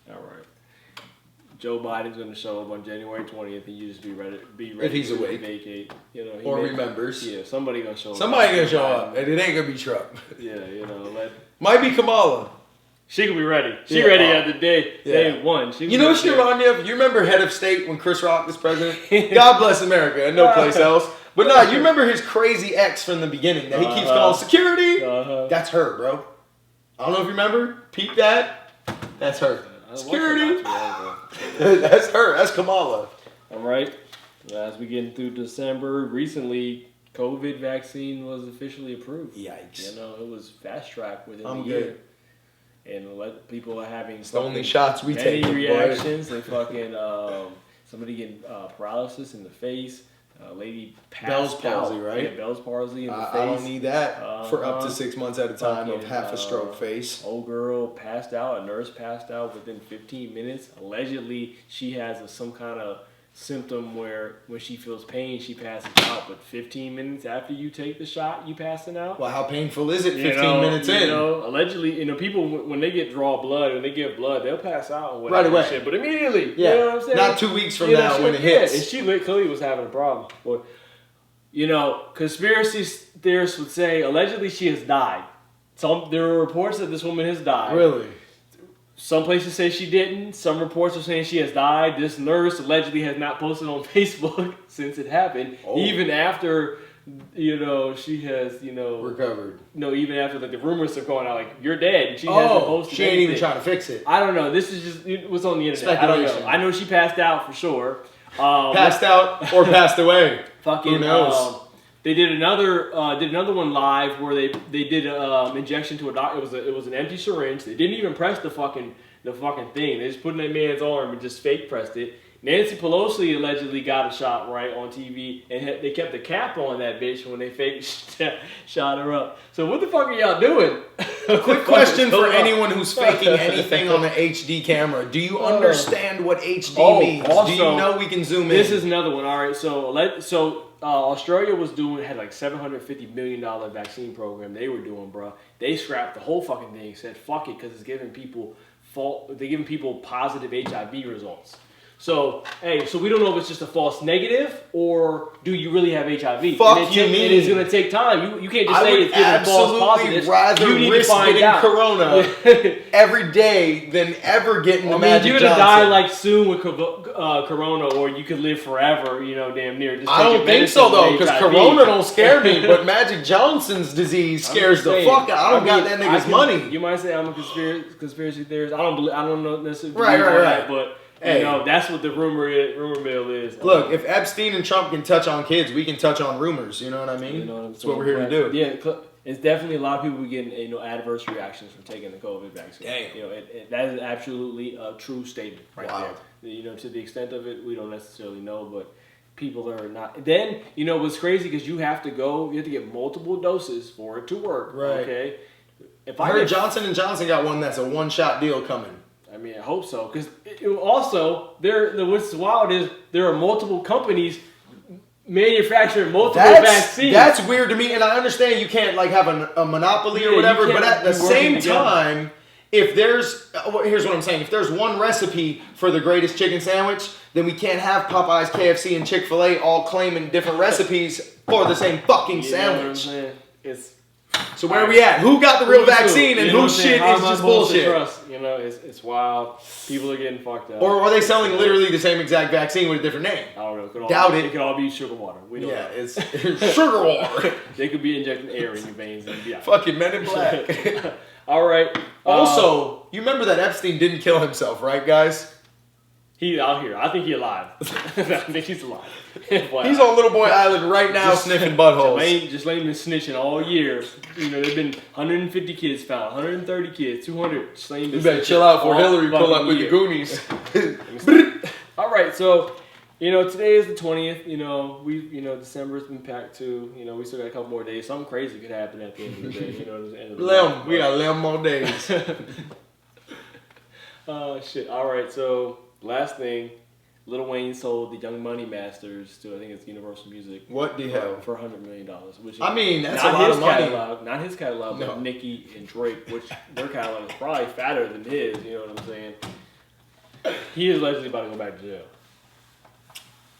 All right. Joe Biden's going to show up on January 20th, and you just be ready if he's to awake. Vacate. Or remembers. Yeah, somebody going to show up. Somebody going to show up, and it ain't going to be Trump. Yeah, might be Kamala. She could be ready. She ready at the day one. You know what she remind me of? You remember Head of State when Chris Rock was president? God bless America and no place else. But no, you remember his crazy ex from the beginning that he keeps calling security? That's her, bro. I don't know if you remember. Peep that. That's her. Security. That's her. That's Kamala. All right. As we get through December, recently, COVID vaccine was officially approved. Yikes. It was fast track within the good. year. And people are having the only shots we take. Many reactions. They fucking somebody getting paralysis in the face. Lady passed Bell's palsy, out. right? Yeah, Bell's palsy in the face. I don't need that for up to 6 months at a time of half a stroke face. Old girl passed out. A nurse passed out within 15 minutes. Allegedly, she has some kind of symptom where when she feels pain, she passes out. But 15 minutes after you take the shot, you passing out. Well, how painful is it 15 minutes in? Allegedly, people, when they give blood, they'll pass out or Right whatever. away. Shit, but immediately. Yeah. You know what I'm saying? Not 2 weeks from now when it hits. And she clearly was having a problem. But, conspiracy theorists would say, allegedly she has died. There are reports that this woman has died. Really? Some places say she didn't. Some reports are saying she has died. This nurse allegedly has not posted on Facebook since it happened. Oh. Even after, she has, recovered. No, even after the rumors are going out, you're dead. She hasn't posted she ain't anything. even trying to fix it. I don't know. This is just what's on the internet. Speculation. I don't know. I know she passed out for sure. Passed out or passed away. Fucking, who knows? They did another one live where they did injection to a doctor. It was an empty syringe. They didn't even press the fucking thing. They just put it in that man's arm and just fake pressed it. Nancy Pelosi allegedly got a shot right on TV, and they kept the cap on that bitch when they fake shot her up. So what the fuck are y'all doing? Quick question for anyone who's faking anything on the HD camera. Do you understand what HD means? Also, do you know we can zoom in? This is another one. All right, so Australia had like $750 million vaccine program they were doing, bro. They scrapped the whole fucking thing. Said fuck it because it's giving people positive HIV results. So, so we don't know if it's just a false negative or do you really have HIV? Fuck you mean? And it's going to take time. You can't just say it's giving false positives. Rather you need risk to find getting out. corona every day than ever getting the Magic you're Johnson. You're going to die like soon with corona or you could live forever, damn near. Just I don't think so though, because corona don't scare me, but Magic Johnson's disease scares the fuck out. I don't got that nigga's money. You might say I'm a conspiracy theorist. I don't know necessarily right. But that's what the rumor mill is. Look, if Epstein and Trump can touch on kids, we can touch on rumors. You know what I mean? You know what I'm That's what we're here to do. Yeah, it's definitely a lot of people getting adverse reactions from taking the COVID vaccine. Damn. That is absolutely a true statement right wow. there. To the extent of it, we don't necessarily know, but people are not. Then what's crazy because you have to get multiple doses for it to work. Right. Okay. If I heard Johnson & Johnson got one that's a one-shot deal coming. I mean, I hope so. Because also, what's wild is there are multiple companies manufacturing multiple vaccines. That's weird to me, and I understand you can't have a monopoly or whatever, but at the same time, if there's here's what I'm saying: if there's one recipe for the greatest chicken sandwich, then we can't have Popeyes, KFC, and Chick-fil-A all claiming different recipes for the same fucking sandwich. So where are we at? Who got the real vaccine and whose shit is just bullshit? Trust? It's wild. People are getting fucked up. Or are they selling literally the same exact vaccine with a different name? I don't know. Doubt it. It could all be sugar water. We don't know. It's sugar water. They could be injecting air in your veins and be out. Fucking Men in Black. All right. Also, you remember that Epstein didn't kill himself, right, guys? He's out here. I think he's alive. I think he's alive. He's on Little Boy Island right now sniffing buttholes. Just been snitching all year. There've been 150 kids found, 130 kids, 200. You better chill out before Hillary pull up with the Goonies. All right, so today is the 20th. December's been packed too. We still got a couple more days. Something crazy could happen at the end of the day. We got 11 more days. Shit. All right, so last thing. Lil Wayne sold the Young Money Masters to, I think it's Universal Music. What the hell? For $100 million. Which is that's a lot of money. Not his catalog, but Nicki and Drake, which their catalog is probably fatter than his, you know what I'm saying? He is allegedly about to go back to jail.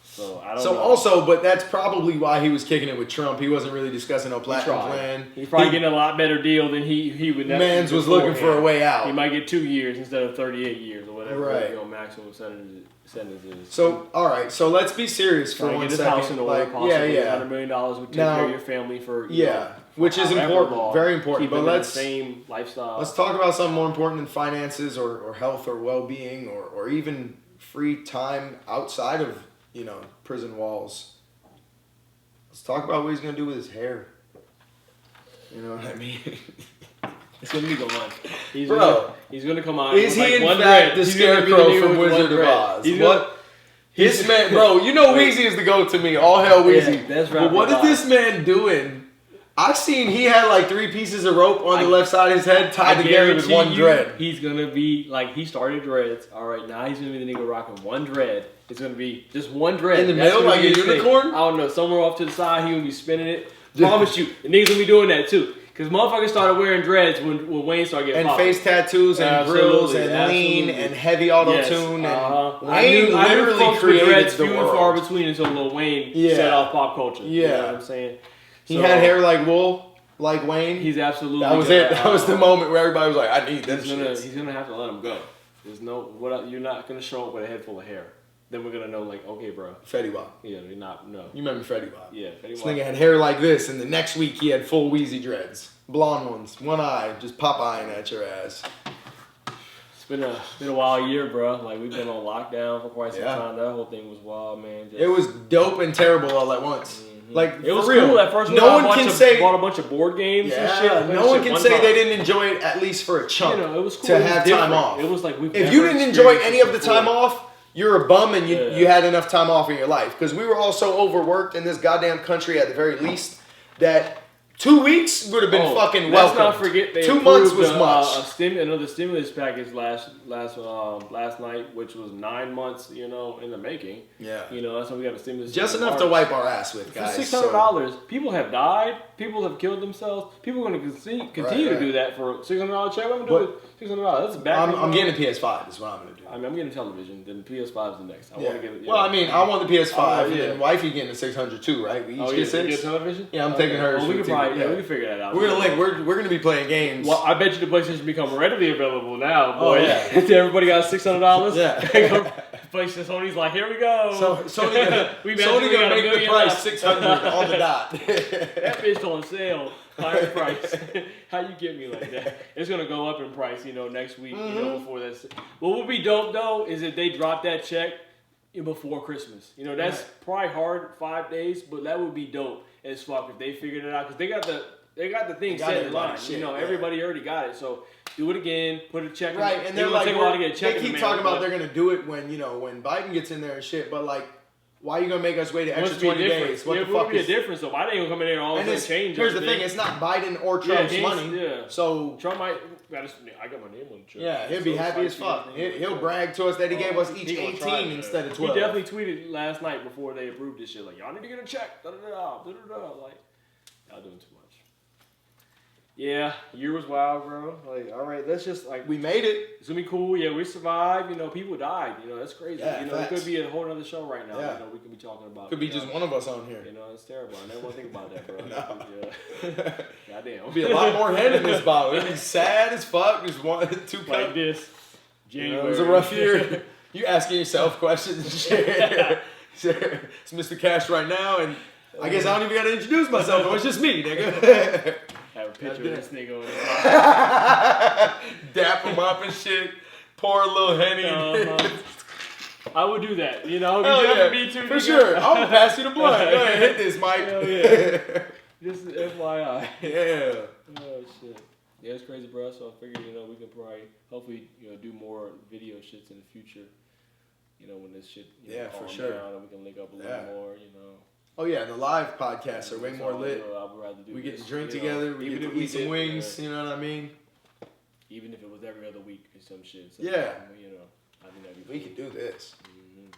So, I don't know. Also, but that's probably why he was kicking it with Trump. He wasn't really discussing no platinum plan. He's probably getting a lot better deal than he would never. Mans was looking for a way out. He might get 2 years instead of 38 years or whatever. Right. Maximum sentences. So, all right. So let's be serious for 1 second. House in order, possibly $100 million would take care of your family for which is important, very important. But let's the same lifestyle. Let's talk about something more important than finances or health or well-being or even free time outside of prison walls. Let's talk about what he's gonna do with his hair. You know what I mean? It's gonna be gone. He's gonna come out. Is he in fact the scarecrow from Wizard of Oz? What? This man, bro, Weezy is the GOAT to me. All hell Weezy. That's right. But what is this man doing? I seen he had like 3 pieces of rope on the left side of his head tied together with one dread. He's gonna be he started dreads. All right, now he's gonna be the nigga rocking one dread. It's gonna be just one dread in the middle, like a unicorn. I don't know, somewhere off to the side, he gonna be spinning it. Promise you, the niggas gonna be doing that too. Cause motherfuckers started wearing dreads when Wayne started getting popped. Face tattoos and grills and lean and heavy auto tune and Wayne literally created the world. Far between until Lil Wayne set off pop culture. Yeah, you know what I'm saying. He had hair like wool, like Wayne. He's absolutely. That was it. That was the moment where everybody was like, "I need this." He's gonna have to let him go. There's you're not gonna show up with a head full of hair. Then we're gonna know, okay, bro. Fetty Wap. Yeah, you're not. No. You remember Fetty Wap? Yeah, Fetty Wap. This nigga had hair like this, and the next week he had full Weezy dreads, blonde ones, one eye, just pop-eyeing at your ass. It's been a wild year, bro. We've been on lockdown for quite some time. That whole thing was wild, man. It was dope and terrible all at once. It was cool at first. No one can say bought a bunch of board games and shit. No one can say they didn't enjoy it at least for a chunk. It was cool. To have time off. It was if you didn't enjoy any of the time off, you're a bum and you had enough time off in your life. Because we were all so overworked in this goddamn country at the very least that 2 weeks would have been fucking welcome. Let's not forget they 2 months was much. Another stimulus package last night, which was 9 months, in the making. Yeah. That's why we got a stimulus. Just enough to wipe our ass with, guys. For $600, people have died. People have killed themselves. People are going to continue to do that for $600 check. I'm going to do it. $600. That's bad. I'm getting a PS5 is what I'm going to do. I'm getting a television. Then PS5 is the next. I want to get it. Well, I want the PS5. And then wifey getting the 600 too, right? We each get 6. You get television? Yeah, I'm taking hers. Well, we can figure that out. We're gonna link. We're gonna be playing games. Well, I bet you the PlayStation become readily available now. Boy. Oh yeah. Everybody got $600. Yeah. PlayStation Sony's like, here we go. So Sony gonna make the price 600 on the dot. That bitch on sale. Higher price. How you get me like that? It's gonna go up in price, next week. Before that. What would be dope though is if they drop that check before Christmas. That's probably hard 5 days, but that would be dope as fuck if they figured it out because they got the thing set in line. Everybody already got it. So do it again, put a check. Right, and they're like, they keep talking about they're gonna do it when Biden gets in there and shit. But like, why are you gonna make us wait an extra 20 days? What the fuck is? Be a difference. So why they gonna come in there and all of a sudden change? Here's the thing: it's not Biden or Trump's money. Yeah. So Trump might. I got my name on the check. Yeah, he'll be happy as fuck. He'll brag to us that he gave us each 18 instead of 12. He definitely tweeted last night before they approved this shit like, y'all need to get a check. Like, y'all doing too much. Yeah, year was wild, bro. Like, all right, let's just like we made it. It's gonna be cool. Yeah, we survived. People died. That's crazy. Yeah, it could be a whole other show right now. Yeah. We could be talking about. Could be just one of us on here. It's terrible. I never want to think about that, bro. No. Yeah. Goddamn. There'll be a lot more head in this bottle. It'll be sad as fuck. Just 2 cups. Like this. January. It was a rough year. You asking yourself questions and shit. It's Mr. Cash right now, and I guess I don't even gotta introduce myself. It's just me, nigga. Have a picture of this nigga over Dap him up and shit. Pour a little Henny. I would do that. Me too. For sure. I'm gonna pass you the blunt. Go ahead, hit this, Mike. Hell yeah. Just FYI. Yeah. Oh shit. Yeah, it's crazy, bro. So I figured, we can probably, hopefully, do more video shits in the future. When this shit, for sure. Down and we can link up a little more, Oh yeah, and the live podcasts are way more lit. I would rather do we get this, to drink together. We get to eat some wings. You know what I mean? Even if it was every other week or some shit. So, yeah. I think that'd be we cool. could do this. Mm-hmm.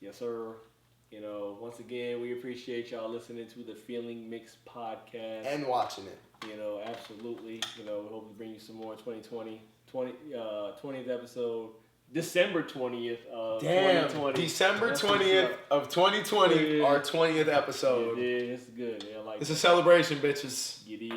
Yes, sir. Once again, we appreciate y'all listening to the Feeling Mixed podcast and watching it. Absolutely. We hope to bring you some more 2020, 20th episode. December 20th of 2020. December 20th of 2020, our 20th episode. Yeah, it's good. Yeah, it's a celebration, bitches. Get it.